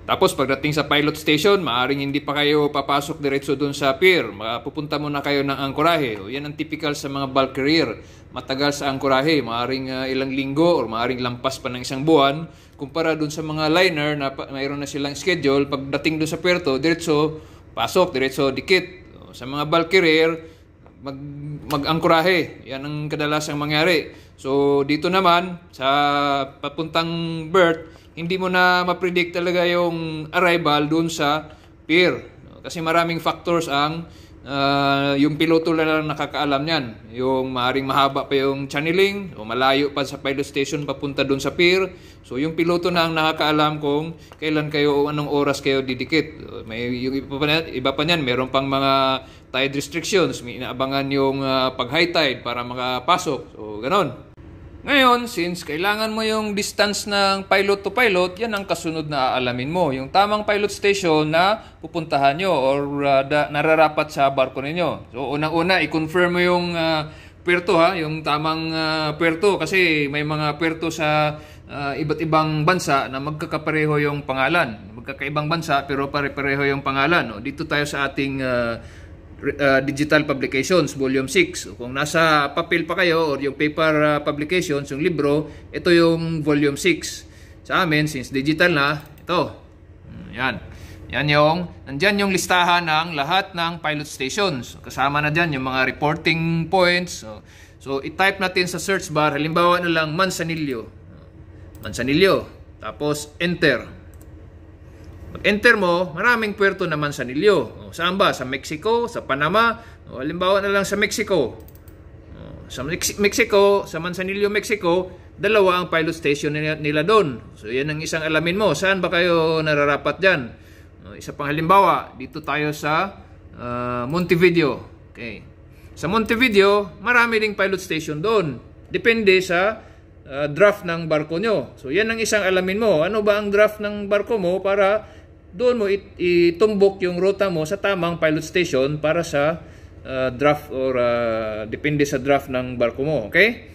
Tapos pagdating sa pilot station, maaaring hindi pa kayo papasok diretso doon sa pier. Pupunta muna kayo ng angkorahe. Yan ang typical sa mga bulk carrier. Matagal sa angkorahe, maaaring ilang linggo or maaaring lampas pa ng isang buwan. Kumpara doon sa mga liner na mayroon na silang schedule, pagdating doon sa puerto, diretso pasok, diretso dikit. Sa mga bulk carrier, mag-angkorahe. Yan ang kadalasang mangyari. So dito naman, sa papuntang berth, hindi mo na ma-predict talaga yung arrival doon sa pier. Kasi maraming factors ang yung piloto lang nakakaalam niyan. Yung maaaring mahaba pa yung channeling o malayo pa sa pilot station papunta doon sa pier. So yung piloto na ang nakakaalam kung kailan kayo o anong oras kayo didikit. May yung iba pa niyan, meron pang mga tide restrictions, may inaabangan yung pag high tide para makapasok. So ganon. Ngayon, since kailangan mo yung distance ng pilot to pilot, yan ang kasunod na aalamin mo. Yung tamang pilot station na pupuntahan nyo or nararapat sa barko ninyo. So, unang-una, i-confirm mo yung puerto, yung tamang puerto. Kasi may mga puerto sa iba't ibang bansa na magkakapareho yung pangalan. Magkakaibang bansa pero pare-pareho yung pangalan. Dito tayo sa ating digital publications, volume 6. Kung nasa papel pa kayo or yung paper publications, yung libro, ito yung volume 6. Sa amin, since digital na, ito. Yan. Nandyan yung listahan ng lahat ng pilot stations. Kasama na dyan yung mga reporting points. So i-type natin sa search bar, halimbawa na lang Manzanillo. Tapos enter. Pag-enter mo, maraming puerto na Manzanillo. Saan ba? Sa Mexico, sa Panama. Halimbawa na lang sa Mexico. Sa Mexico, sa Manzanillo, Mexico, dalawa ang pilot station nila doon. So yan ang isang alamin mo. Saan ba kayo nararapat dyan? Isa pang halimbawa, dito tayo sa Montevideo. Okay. Sa Montevideo, marami ding pilot station doon. Depende sa draft ng barko nyo. So yan ang isang alamin mo. Ano ba ang draft ng barko mo para doon mo itumbok yung ruta mo sa tamang pilot station para sa draft or depende sa draft ng barko mo. Okay?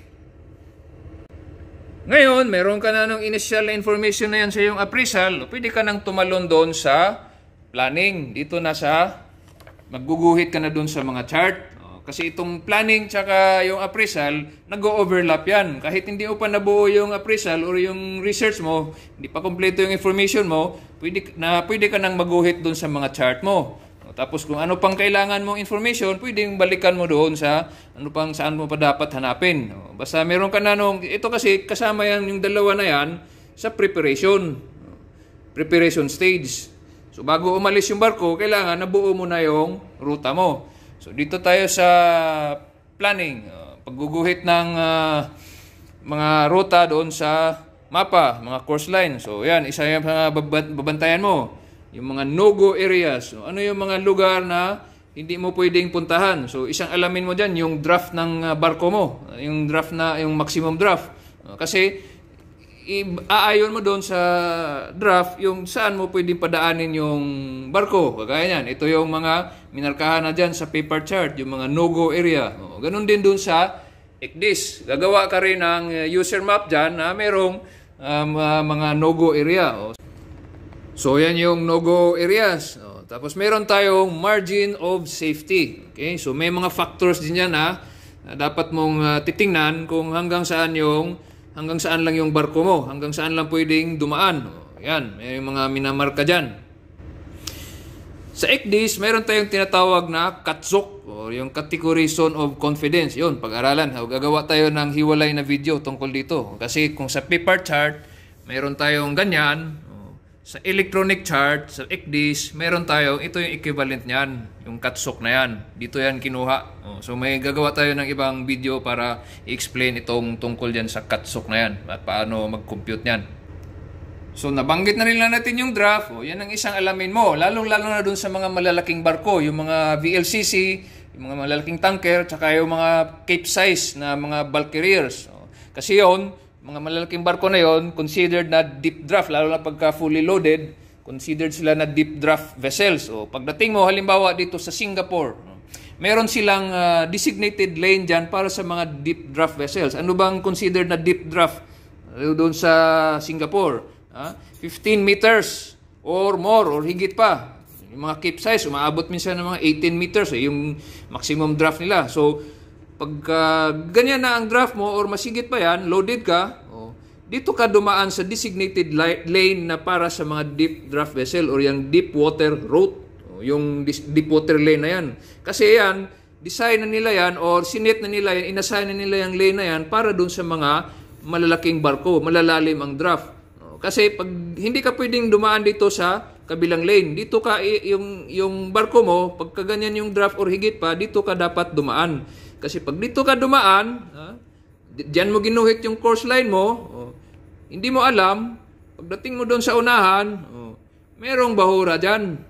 Ngayon, meron ka na ng initial information na yan sa iyong appraisal. Pwede ka nang tumalon doon sa planning. Dito na sa magguguhit ka na doon sa mga chart. Kasi itong planning tsaka yung appraisal, nag-overlap yan. Kahit hindi mo pa nabuo yung appraisal or yung research mo, hindi pa kompleto yung information mo, pwede ka nang maguhit doon sa mga chart mo. Tapos kung ano pang kailangan mong information, pwedeng balikan mo doon sa saan mo pa dapat hanapin. Basta meron ka na nung, ito kasi kasama yan yung dalawa na yan sa preparation stage. So bago umalis yung barko, kailangan nabuo mo na yung ruta mo. So dito tayo sa planning, pagguguhit ng mga ruta doon sa mapa, mga course line. So yan, isa yung babantayan mo, yung mga no-go areas. So, ano yung mga lugar na hindi mo pwedeng puntahan? So isang alamin mo dyan, yung draft ng barko mo, yung maximum draft. Kasi aayon mo doon sa draft yung saan mo pwedeng padaanin yung barko. Kagaya niyan, ito yung mga minarkahan na dyan sa paper chart, yung mga no-go area. Ganun din doon sa ECDIS. Gagawa ka rin ng user map dyan na merong mga no-go area. So yan yung no-go areas. Tapos meron tayong margin of safety. Okay? So may mga factors din yan na dapat mong titingnan kung hanggang saan lang yung barko mo, hanggang saan lang pwedeng dumaan. Yan, may mga minamarka dyan. Sa ECDIS, meron tayong tinatawag na CATZOC o yung Category Zone of Confidence. Yun, pag-aralan. Gagawa tayo ng hiwalay na video tungkol dito. Kasi kung sa paper chart, meron tayong ganyan. Sa electronic chart, sa ECDIS, meron tayong, ito yung equivalent niyan, yung CATZOC na yan. Dito yan kinuha. So may gagawa tayo ng ibang video para i-explain itong tungkol dyan sa CATZOC na yan at paano mag-compute niyan. So nabanggit na rin lang natin yung draft. Yan ang isang alamin mo. Lalong-lalo na dun sa mga malalaking barko, yung mga VLCC, yung mga malalaking tanker, tsaka yung mga Capesize na mga bulk carriers. Kasi yon, mga malalaking barko na yon, considered na deep draft, lalo na pagka fully loaded, considered sila na deep draft vessels. O pagdating mo, halimbawa dito sa Singapore, meron silang designated lane dyan para sa mga deep draft vessels. Ano bang considered na deep draft doon sa Singapore? 15 meters or more or higit pa. Yung mga Capesize, umaabot minsan ng mga 18 meters, yung maximum draft nila. So, pagka ganyan na ang draft mo or masigit pa yan, loaded ka, dito ka dumaan sa designated lane na para sa mga deep draft vessel or yung deep water route, yung deep water lane na yan. Kasi yan, design na nila yan or sinet na nila yan, inassign na nila yung lane na yan para dun sa mga malalaking barko, malalalim ang draft. Kasi pag hindi ka pwedeng dumaan dito sa kabilang lane, dito ka yung barko mo, pagka ganyan yung draft or higit pa, dito ka dapat dumaan. Kasi pag dito ka dumaan, diyan mo ginuhit yung course line mo, hindi mo alam, pagdating mo doon sa unahan, merong bahura dyan.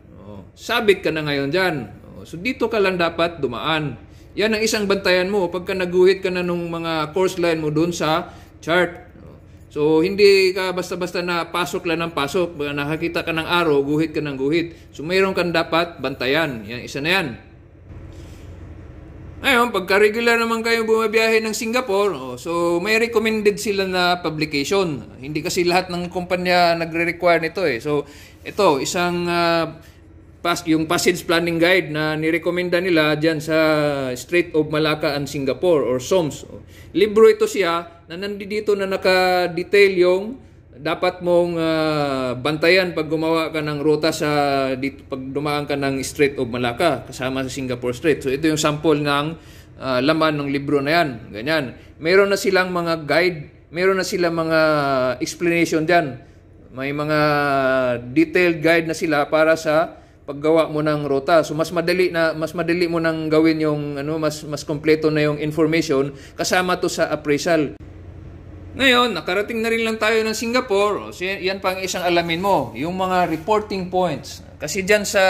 Sabit ka na ngayon dyan. So dito ka lang dapat dumaan. Yan ang isang bantayan mo pagka naguhit ka na nung mga course line mo doon sa chart. So, hindi ka basta-basta na pasok lang ng pasok. Nakakita ka ng araw, guhit ka ng guhit. So, mayroon kang dapat bantayan. Yan, isa na yan. Ngayon, pagka regular naman kayo bumabiyahe ng Singapore, so may recommended sila na publication. Hindi kasi lahat ng kumpanya nagre-require nito eh. So, ito, isang yung passage planning guide na nirekomenda nila dyan sa Strait of Malacca and Singapore or SOMS. Libro ito siya na nandito na naka-detail yung dapat mong bantayan pag gumawa ka ng ruta pag dumaan ka ng Strait of Malacca kasama sa Singapore Strait. So ito yung sample ng laman ng libro na yan. Ganyan. Meron na silang mga guide, meron na silang mga explanation dyan. May mga detailed guide na sila para sa paggawa mo ng ruta. So mas madali mo nang gawin yung mas kompleto na yung information kasama to sa appraisal. Ngayon, nakarating na rin lang tayo ng Singapore. So yan pang isang alamin mo, yung mga reporting points. Kasi diyan sa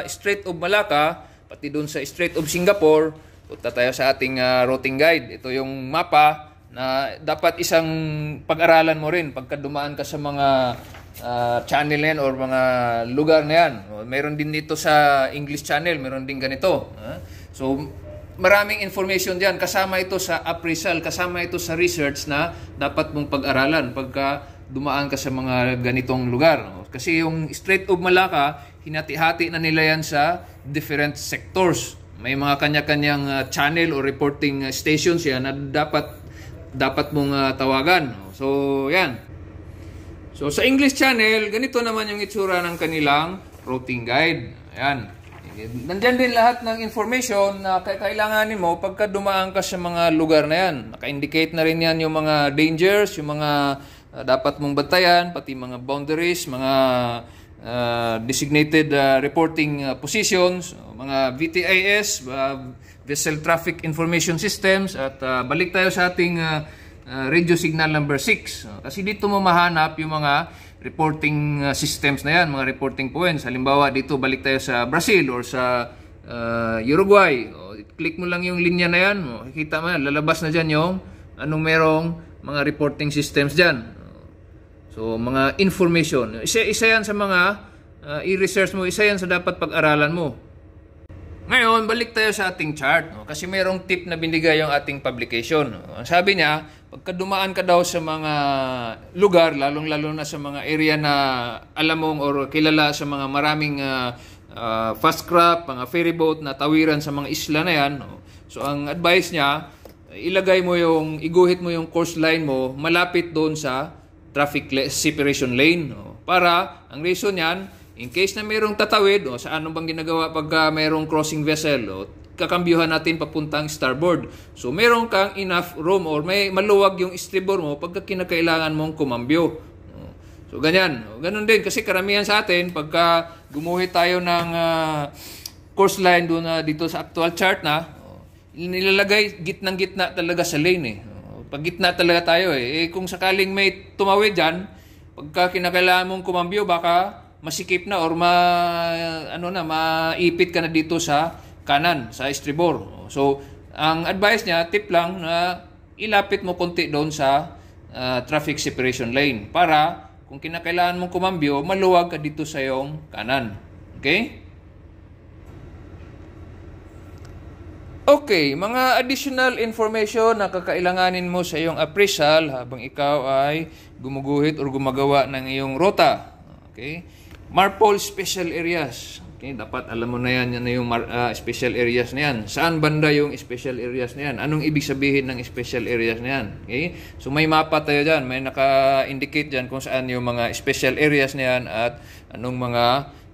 Strait of Malacca, pati doon sa Strait of Singapore, punta tayo sa ating routing guide. Ito yung mapa na dapat isang pag-aralan mo rin pagka dumaan ka sa mga channel na yan or mga lugar na yan. Meron din dito sa English channel, meron din ganito. So, maraming information diyan. Kasama ito sa appraisal, kasama ito sa research na dapat mong pag-aralan pagka dumaan ka sa mga ganitong lugar. Kasi yung Strait of Malacca, hinati-hati na nila yan sa different sectors. May mga kanya-kanyang channel or reporting stations yan na dapat mong tawagan. So, yan. So, sa English channel, ganito naman yung itsura ng kanilang routing guide. Ayan. Nandyan din lahat ng information na kailanganin mo pagka dumaan ka sa mga lugar na yan. Naka-indicate na rin yan yung mga dangers, yung mga dapat mong bantayan, pati mga boundaries, mga designated reporting positions, mga VTIS, Vessel Traffic Information Systems, at balik tayo sa ating radio signal number 6. Kasi dito mo mahanap yung mga reporting systems na yan, mga reporting points. Halimbawa, dito balik tayo sa Brazil or sa Uruguay. Click mo lang yung linya na yan. Kita mo yan, lalabas na dyan yung anong merong mga reporting systems dyan. So, mga information. Isa yan sa mga i-research mo, isa yan sa dapat pag-aralan mo. Ngayon, balik tayo sa ating chart. Kasi merong tip na binigay yung ating publication. Sabi niya, pagka dumaan ka daw sa mga lugar, lalong-lalo na sa mga area na alam mong or kilala sa mga maraming fast craft, mga ferry boat na tawiran sa mga isla na yan. So, ang advice niya, iguhit mo yung course line mo malapit doon sa traffic separation lane. Para, ang reason yan, in case na mayroong tatawid, sa anong bang ginagawa pagka mayroong crossing vessel, kakambyuhan natin papuntang starboard. So, meron kang enough room or may maluwag yung estribor mo pagka kinakailangan mong kumambyo. So, ganyan. Ganun din kasi karamihan sa atin, pagka gumuhit tayo ng course line doon dito sa actual chart na, nilalagay gitnang-gitna talaga sa lane. Pag gitna talaga tayo kung sakaling may tumawid dyan, pagka kinakailangan mong kumambyo, baka masikip na or maipit ka na dito sa kanan sa estribor. So, ang advice niya, tip lang na ilapit mo konti doon sa traffic separation lane para kung kinakailangan mong kumambyo, maluwag ka dito sa iyong kanan. Okay? Okay, mga additional information na kakailanganin mo sa iyong appraisal habang ikaw ay gumuguhit o gumagawa ng iyong rota. Okay? MARPOL special areas. Okay, dapat alam mo na yan na yung special areas na yan. Saan banda yung special areas na yan? Anong ibig sabihin ng special areas na yan? Okay? So may mapa tayo dyan. May naka-indicate dyan kung saan yung mga special areas na yan at anong mga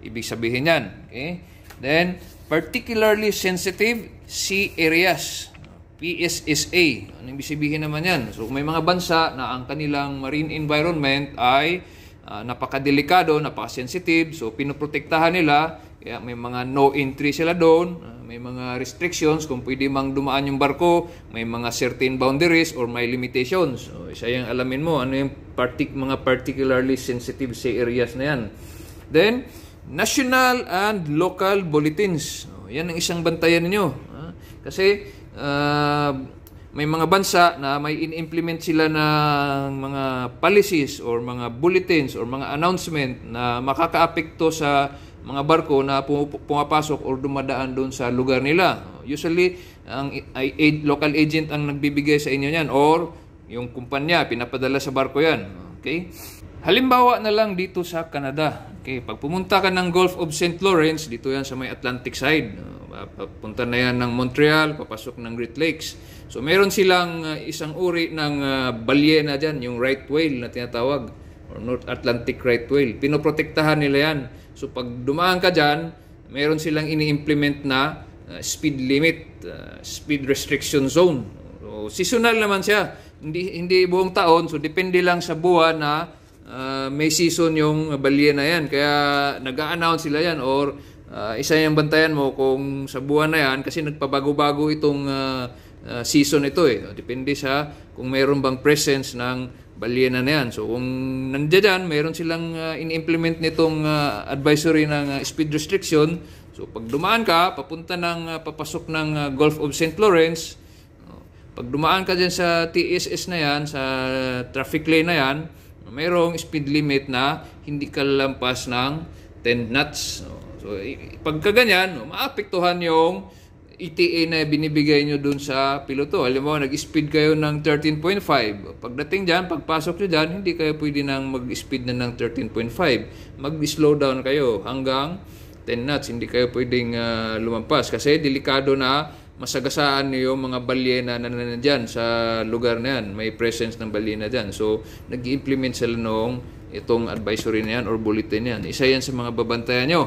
ibig sabihin yan. Okay? Then, particularly sensitive sea areas. PSSA. Anong ibig sabihin naman yan? So may mga bansa na ang kanilang marine environment ay napakadelikado, napaka-sensitive. So pinoprotektahan nila. Kaya may mga no entry sila doon. May mga restrictions kung pwede mang dumaan yung barko. May mga certain boundaries or may limitations. So isa yung alamin mo. Ano yung mga particularly sensitive sea areas na yan. Then, national and local bulletins. Yan ang isang bantayan ninyo. Kasi may mga bansa na may in-implement sila ng mga policies or mga bulletins or mga announcement na makakaapekto sa mga barko na pumapasok or dumadaan doon sa lugar nila. Usually, ang local agent ang nagbibigay sa inyo yan or yung kumpanya, pinapadala sa barko yan. Okay? Halimbawa na lang dito sa Canada. Okay, pag pumunta ka ng Gulf of St. Lawrence, dito yan sa may Atlantic side. Punta na yan ng Montreal, papasok ng Great Lakes. So meron silang isang uri ng balyena dyan, yung right whale na tinatawag, or North Atlantic right whale. Pinoprotektahan nila yan. So pag dumaan ka dyan, meron silang ini-implement na speed limit, speed restriction zone. So seasonal naman siya, hindi buong taon, so depende lang sa buwan na may season yung balyena yan. Kaya nag-a-announce sila yan or isa yung bantayan mo kung sa buwan na yan kasi nagpabago-bago itong season ito eh. Depende sa kung mayroon bang presence ng balyena na yan. So kung nandiyan, mayroon silang in-implement nitong advisory ng speed restriction. So pag dumaan ka, papasok ng Gulf of St. Lawrence, pag dumaan ka dyan sa TSS na yan, sa traffic lane na yan, mayroong speed limit na hindi ka lampas ng 10 knots. So, pagkaganyan, maapektuhan yung ETA na binibigay nyo dun sa piloto. Alam mo, nag-speed kayo ng 13.5. Pagdating dyan, pagpasok nyo dyan, hindi kayo pwede nang mag-speed na ng 13.5. Mag-slow down kayo hanggang 10 knots. Hindi kayo pwedeng lumampas kasi delikado na masagasaan niyo yung mga balyena na nandiyan sa lugar na yan. May presence ng balyena dyan. So, nag-implement sila itong advisory na yan or bulletin yan. Isa yan sa mga babantayan nyo.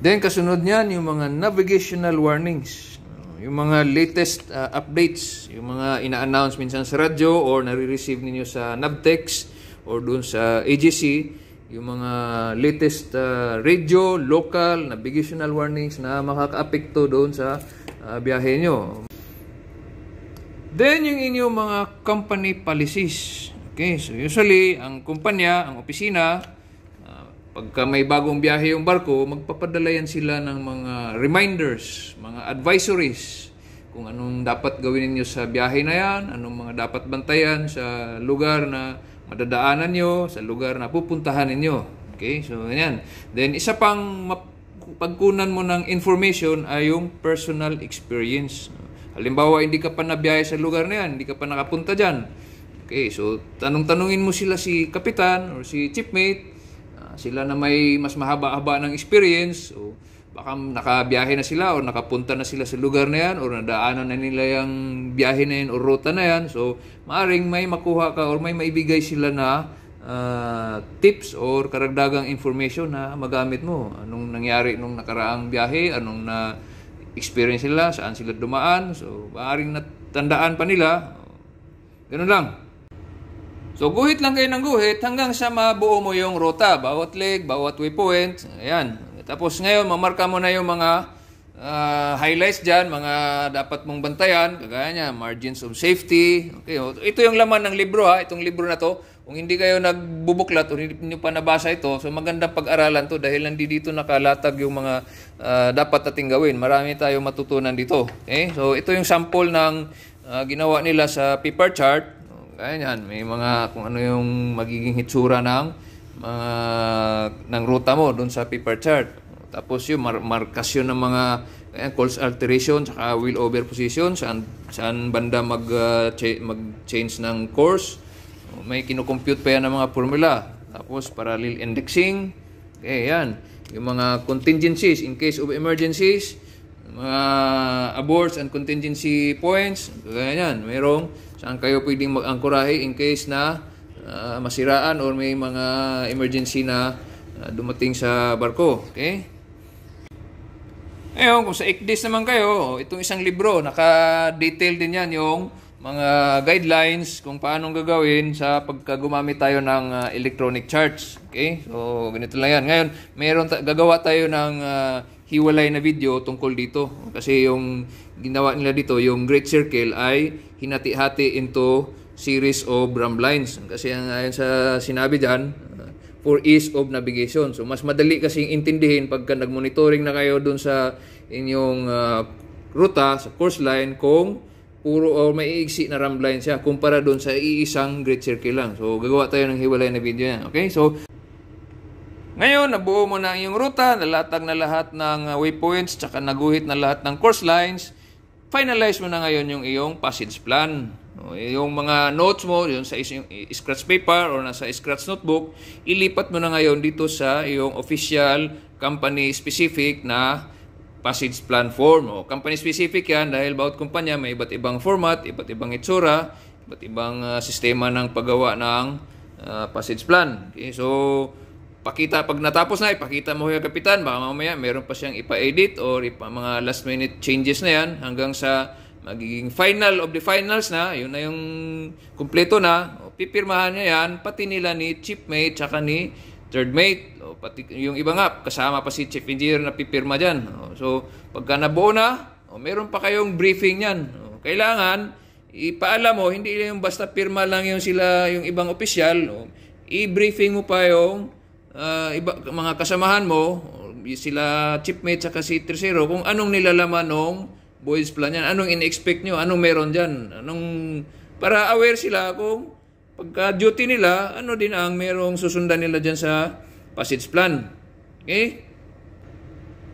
Then, kasunod niyan, yung mga navigational warnings. Yung mga latest updates. Yung mga ina-announce minsan sa radyo or nare-receive ninyo sa Navtex or dun sa AGC. Yung mga latest radio, local, navigational warnings na makaka-apekto doon sa biyahe nyo. Then, yung inyong mga company policies. Okay, so usually, ang kumpanya, ang opisina, pagka may bagong biyahe yung barko, magpapadala yan sila ng mga reminders, mga advisories, kung anong dapat gawin niyo sa biyahe na yan, anong mga dapat bantayan sa lugar na madadaanan nyo, sa lugar na pupuntahan ninyo. Okay, so yan. Then, isa pang pagkunan mo ng information ay yung personal experience. Halimbawa, hindi ka pa nabiyahe sa lugar na yan, hindi ka pa nakapunta dyan. Okay, so tanungin mo sila si kapitan or si chiefmate, sila na may mas mahaba-haba ng experience, o baka nakabiyahe na sila o nakapunta na sila sa lugar na yan o nadaanan na nila yung biyahe na yan o ruta na yan. So, maaring may makuha ka or may maibigay sila na tips or karagdagang information na magamit mo. Anong nangyari nung nakaraang biyahe, anong na-experience nila, saan sila dumaan. So, maaaring natandaan pa nila. Ganun lang. So, guhit lang kayo ng guhit hanggang sa mabuo mo yung ruta. Bawat leg, bawat waypoint. Ayan. Tapos ngayon, mamarka mo na yung mga highlights dyan, mga dapat mong bantayan, kagaya niya, margins of safety. Okay, ito yung laman ng libro ha, itong libro na to. Kung hindi kayo nagbubuklat o hindi nyo pa nabasa ito, so magandang pag-aralan to dahil dito nakalatag yung mga dapat nating gawin. Marami tayong matutunan dito. Okay? So ito yung sample ng ginawa nila sa paper chart. Kaya yan, may mga kung ano yung magiging hitsura ng ruta mo doon sa paper chart. Tapos yung markasyon ng mga course alteration, saka wheel over position, saan banda mag-change ng course. May kinocompute pa yan ng mga formula. Tapos parallel indexing. Okay, yan. Yung mga contingencies in case of emergencies, mga aborts and contingency points. Kaya yan. Mayroong saan kayo pwedeng mag-angkorahe in case na masiraan or may mga emergency na dumating sa barko. Okay? Ngayon, kung sa ICDIS naman kayo, itong isang libro, naka-detail din yan yung mga guidelines kung paano gagawin sa pagkagumamit tayo ng electronic charts. Okay? So, ganito lang yan. Ngayon, gagawa tayo ng hiwalay na video tungkol dito. Kasi yung ginawa nila dito, yung Great Circle ay hinati-hati into series of run lines. Kasi ayon sa sinabi dyan, for ease of navigation. So, mas madali kasing intindihin pagka nag-monitoring na kayo dun sa inyong ruta, sa course line, kung puro o may iiksi na run line siya kumpara doon sa iisang Great Circle lang. So, gagawa tayo ng hiwalay na video yan. Okay? So, ngayon, nabuo mo na ang iyong ruta, nalatag na lahat ng waypoints, tsaka naguhit na lahat ng course lines. Finalize mo na ngayon yung iyong passage plan. Yung mga notes mo, yung sa scratch paper or nasa scratch notebook, ilipat mo na ngayon dito sa iyong official company-specific na passage plan form. Company specific yan dahil bawat kumpanya may iba't ibang format, iba't ibang itsura, iba't ibang sistema ng paggawa ng passage plan. Okay, so pakita pag natapos na, ipakita mo kay kapitan, baka mamaya meron pa siyang ipa-edit or mga last minute changes na yan hanggang sa magiging final of the finals na, yun na yung kumpleto na, pipirmahan niya yan, pati nila ni chief mate tsaka ni third mate, pati yung iba nga, kasama pa si chief engineer na pipirma dyan. So, pagka nabuo na, meron pa kayong briefing yan. Kailangan, ipaalam mo, hindi yung basta pirma lang yung sila, yung ibang opisyal, i-briefing mo pa yung mga kasamahan mo, sila chief mate saka si tercero, kung anong nilalaman ng voyage plan yan, anong in-expect nyo, anong meron dyan, para aware sila kung pagka-duty nila, ano din ang merong susundan nila dyan sa passage plan. Okay?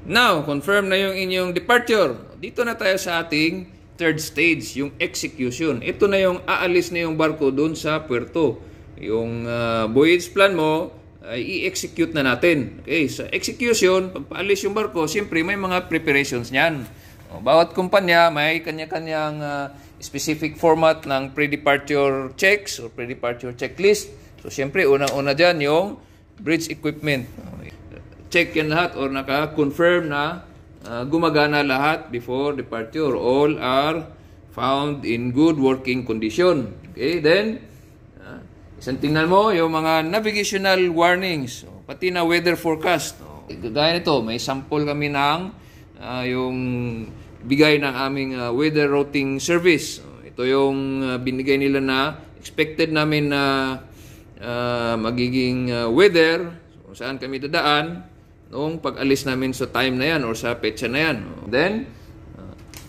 Now, confirm na yung inyong departure. Dito na tayo sa ating third stage, yung execution. Ito na yung aalis na yung barko dun sa puerto. Yung voyage plan mo, ay i-execute na natin. Okay, sa execution, pag paalis yung barko, siyempre may mga preparations niyan. Bawat kumpanya may kanya-kanyang specific format ng pre-departure checks or pre-departure checklist. So, siyempre, unang-una dyan yung bridge equipment. Check yan lahat or naka-confirm na gumagana lahat before departure. All are found in good working condition. Okay, then, isang tingnan mo yung mga navigational warnings, pati na weather forecast. Gaya nito, may sample kami ng yung bigay ng aming weather routing service. Ito yung binigay nila na expected namin na magiging weather, saan kami dadaan noong pag-alis namin sa time na yan or sa petsa na yan. Then,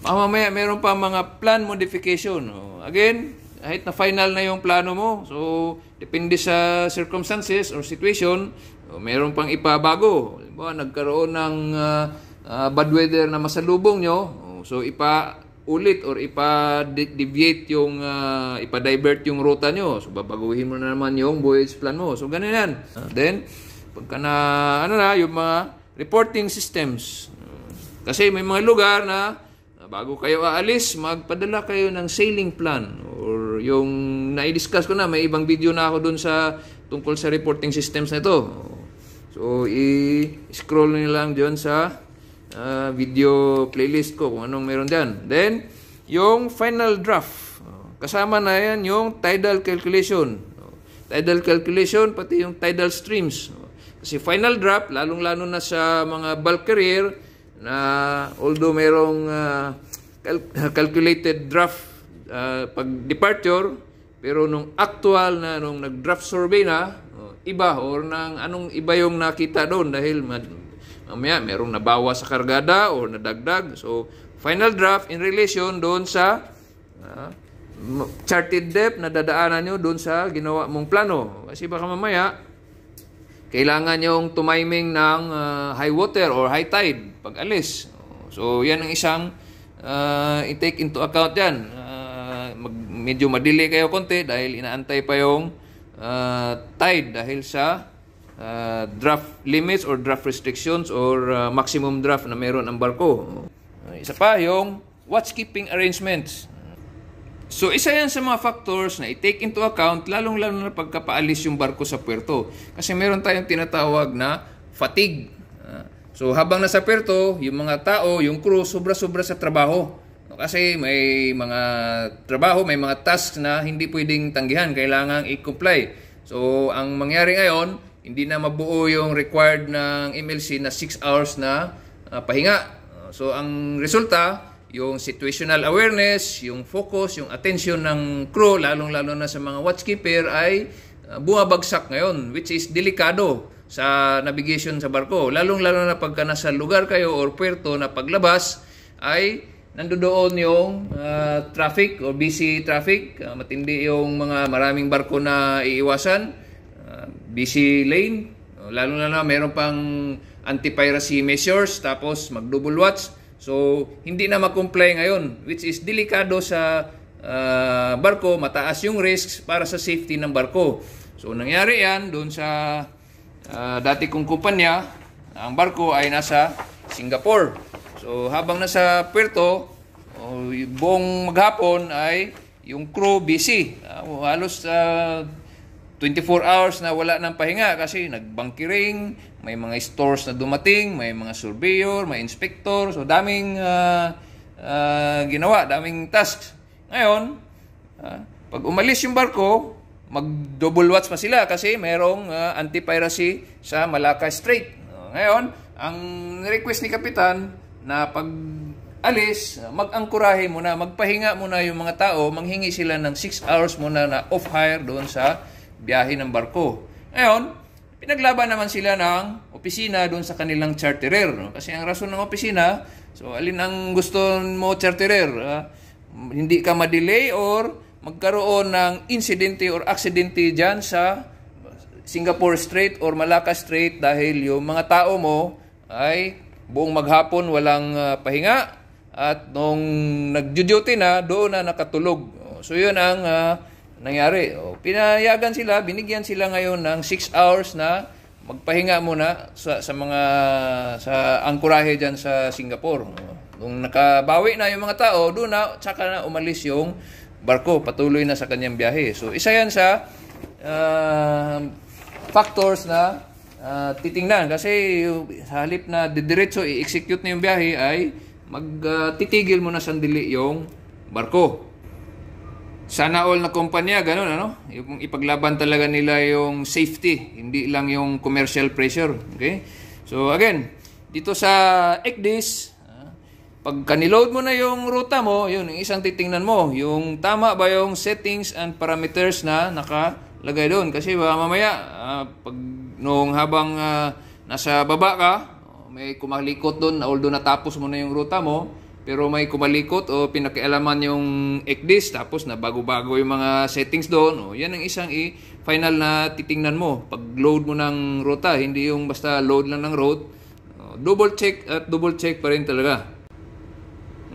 mamaya meron pa mga plan modification. Again, kahit na final na yung plano mo, so depende sa circumstances or situation, meron pang ipabago. Nagkaroon ng bad weather na masalubong nyo, so ipa-ulit or ipa-deviate yung, ipa-divert yung ruta nyo. So babaguhin mo na naman yung voyage plan mo. So ganun yan. Then, pagka na, yung mga reporting systems. Kasi may mga lugar na bago kayo aalis, magpadala kayo ng sailing plan. Or yung na-discuss ko na, may ibang video na ako dun sa tungkol sa reporting systems na ito. So, i-scroll nyo lang dyan sa video playlist ko kung anong meron dyan. Then, yung final draft. Kasama na yan yung tidal calculation. Tidal calculation, pati yung tidal streams. Kasi final draft, lalong-lalo na sa mga bulk carrier, na although mayroong calculated draft pag departure, pero nung actual na nung nag-draft survey na, iba or nang anong iba yung nakita doon dahil mamaya merong nabawa sa kargada or nadagdag. So final draft in relation doon sa charted depth na dadaanan nyo doon sa ginawa mong plano. Kasi baka mamaya kailangan yung tumiming ng high water or high tide pag alis. So yan ang isang i-take into account yan. Medyo madili kayo konti dahil inaantay pa yung tide dahil sa draft limits or draft restrictions or maximum draft na meron ang barko. Isa pa yung watchkeeping arrangements. So isa yan sa mga factors na i-take into account lalong-lalo na pagkapaalis yung barko sa puerto. Kasi meron tayong tinatawag na fatigue. So habang nasa puerto, yung mga tao, yung crew, sobra-sobra sa trabaho. Kasi may mga trabaho, may mga tasks na hindi pwedeng tanggihan, kailangang i-comply. So ang mangyari ngayon, hindi na mabuo yung required ng MLC na 6 hours na pahinga. So ang resulta, yung situational awareness, yung focus, yung attention ng crew, lalong-lalo na sa mga watchkeeper ay bumabagsak ngayon, which is delikado sa navigation sa barko. Lalong-lalo na pagka nasa lugar kayo or puerto na paglabas ay nandoon yung traffic or busy traffic, matindi yung mga maraming barko na iiwasan, busy lane, lalong-lalo na meron pang anti-piracy measures, tapos mag-double watch. So, hindi na mag-comply ngayon, which is delikado sa barko, mataas yung risks para sa safety ng barko. So, nangyari yan doon sa dati kong kumpanya, ang barko ay nasa Singapore. So, habang nasa puerto, buong maghapon ay yung crew busy. Halos 24 hours na wala ng pahinga kasi nagbunkering, may mga stores na dumating, may mga surveyor, may inspector, so daming ginawa, daming tasks. Ngayon, pag umalis yung barko, mag-double watch pa sila kasi mayroong anti-piracy sa Malacca Strait. Ngayon, ang request ni Kapitan na pag alis, mag-angkurahe muna, magpahinga muna yung mga tao, manghingi sila ng 6 hours muna na off-hire doon sa biyahe ng barko. Ngayon, pinaglaban naman sila ng opisina doon sa kanilang charterer. No? Kasi ang rason ng opisina, so alin ang gusto mo charterer? Hindi ka ma-delay or magkaroon ng insidente or aksidente dyan sa Singapore Strait or Malacca Strait dahil yung mga tao mo ay buong maghapon walang pahinga at nung nag-duty na, doon na nakatulog. So yun ang nangyari. Pinayagan sila, binigyan sila ngayon ng 6 hours na magpahinga muna sa angkurahe dyan sa Singapore. Nung nakabawi na yung mga tao, doon na, tsaka na umalis yung barko, patuloy na sa kanyang biyahe. So isa yan sa factors na titingnan. Kasi sa halip na didiretso i-execute na yung biyahe ay magtitigil muna sandali yung barko. Sana all na kumpanya, ganun, ano? Yung ipaglaban talaga nila yung safety, hindi lang yung commercial pressure. Okay? So, again, dito sa ECDIS, pag kaniload mo na yung ruta mo, yun, yung isang titingnan mo, yung tama ba yung settings and parameters na nakalagay doon. Kasi mamaya, pag nung habang nasa baba ka, may kumalikot doon, although natapos mo na yung ruta mo, pero may kumalikot o pinakialaman yung ECDIS, tapos na bago-bago yung mga settings doon. Yan ang isang final na titingnan mo. Pag load mo ng ruta, hindi yung basta load lang ng road. Double check at double check pa rin talaga.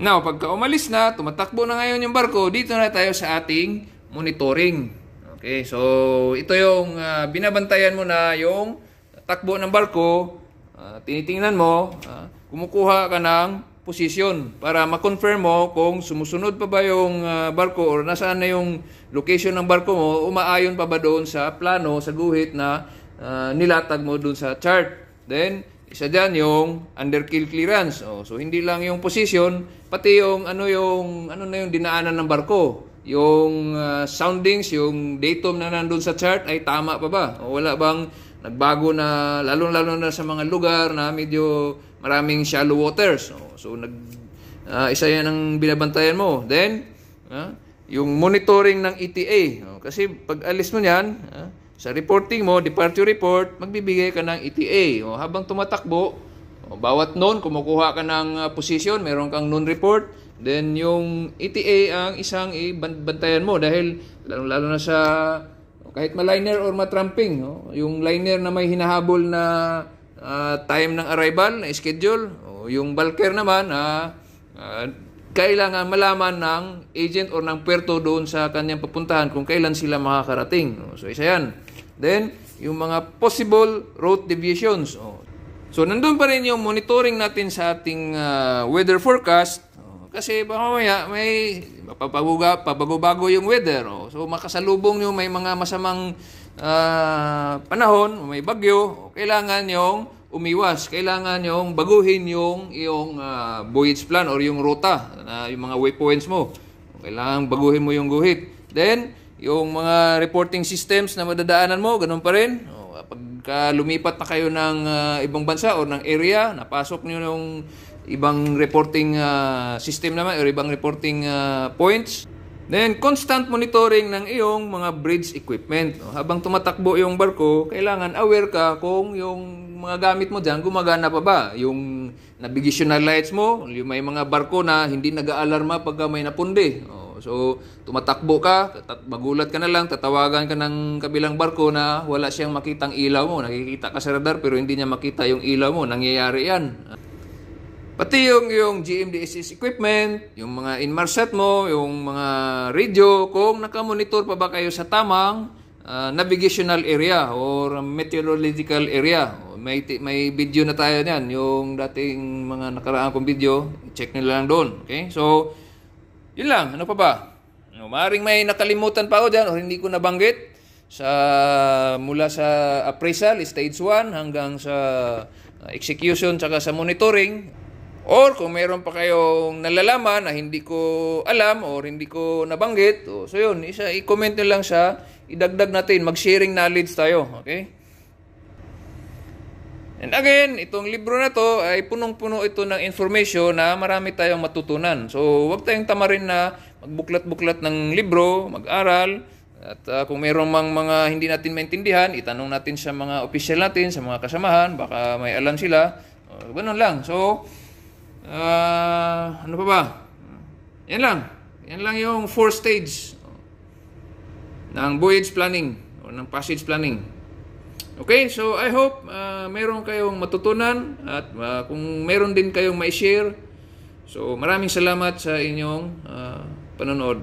Now, pagka umalis na, tumatakbo na ngayon yung barko, dito na tayo sa ating monitoring. Okay, so ito yung binabantayan mo na yung takbo ng barko, tinitingnan mo, kumukuha ka ng position para ma-confirm mo kung sumusunod pa ba yung barko or nasaan na yung location ng barko mo, umaayon pa ba doon sa plano, sa guhit na nilatag mo doon sa chart. Then, isa dyan yung underkill clearance. So, hindi lang yung position, pati yung ano na yung dinaanan ng barko. Yung soundings, yung datum na nandun sa chart ay tama pa ba? O wala bang nagbago na, lalo na sa mga lugar na medyo maraming shallow waters. So isa yan ang binabantayan mo. Then, yung monitoring ng ETA. Kasi pag alis mo yan, sa reporting mo, departure report, magbibigay ka ng ETA. Habang tumatakbo, bawat noon, kumukuha ka ng position, meron kang noon report, then yung ETA ang isang ibantayan mo dahil lalo na sa kahit maliner or matramping, yung liner na may hinahabol na time ng arrival, na schedule, yung bulker naman, kailangan malaman ng agent or ng puerto doon sa kanyang papuntahan kung kailan sila makakarating. So, isa yan. Then, yung mga possible route deviations. So, nandun pa rin yung monitoring natin sa ating weather forecast. Kasi baka mamaya may pabago-bago yung weather. So, makasalubong yung may mga masamang panahon, may bagyo, kailangan yung umiwas. Kailangan yung baguhin yung iyong voyage plan or yung ruta, yung mga waypoints mo. Kailangan baguhin mo yung guhit. Then, yung mga reporting systems na madadaanan mo, ganun pa rin. Pagka lumipat na kayo ng ibang bansa o ng area, napasok nyo yung ibang reporting system naman or ibang reporting points. Then, constant monitoring ng iyong mga bridge equipment. Habang tumatakbo yung barko, kailangan aware ka kung yung mga gamit mo dyan, gumagana pa ba? Yung navigational lights mo, yung may mga barko na hindi nag-aalarma pagka may napundi. So, tumatakbo ka, magulat ka na lang, tatawagan ka ng kabilang barko na wala siyang makitang ilaw mo. Nakikita ka sa radar pero hindi niya makita yung ilaw mo. Nangyayari yan. Pati yung GMDSS equipment, yung mga Inmarsat mo, yung mga radio, kung nakamonitor pa ba kayo sa tamang navigational area or meteorological area. May video na tayo niyan, yung dating mga nakaraan kong video, check nyo lang doon. Okay? So, yun lang. Ano pa ba? Maaaring may nakalimutan pa ako dyan o hindi ko nabanggit mula sa appraisal, stage 1 hanggang sa execution tsaka sa monitoring. Or kung meron pa kayong nalalaman na hindi ko alam or hindi ko nabanggit, so yun, i-comment nyo lang sa idagdag natin, mag-sharing knowledge tayo. Okay? And again, itong libro na to ay punong-puno ito ng information na marami tayong matutunan. So, huwag tayong tamarin na magbuklat-buklat ng libro, mag-aral. At kung mayroong mga hindi natin maintindihan, itanong natin sa mga official natin, sa mga kasamahan, baka may alam sila. Ganun lang. So, ano pa ba? Yan lang. Yan lang yung 4 stage ng voyage planning o ng passage planning. Okay, so I hope meron kayong matutunan at kung meron din kayong ma-share. So maraming salamat sa inyong panonood.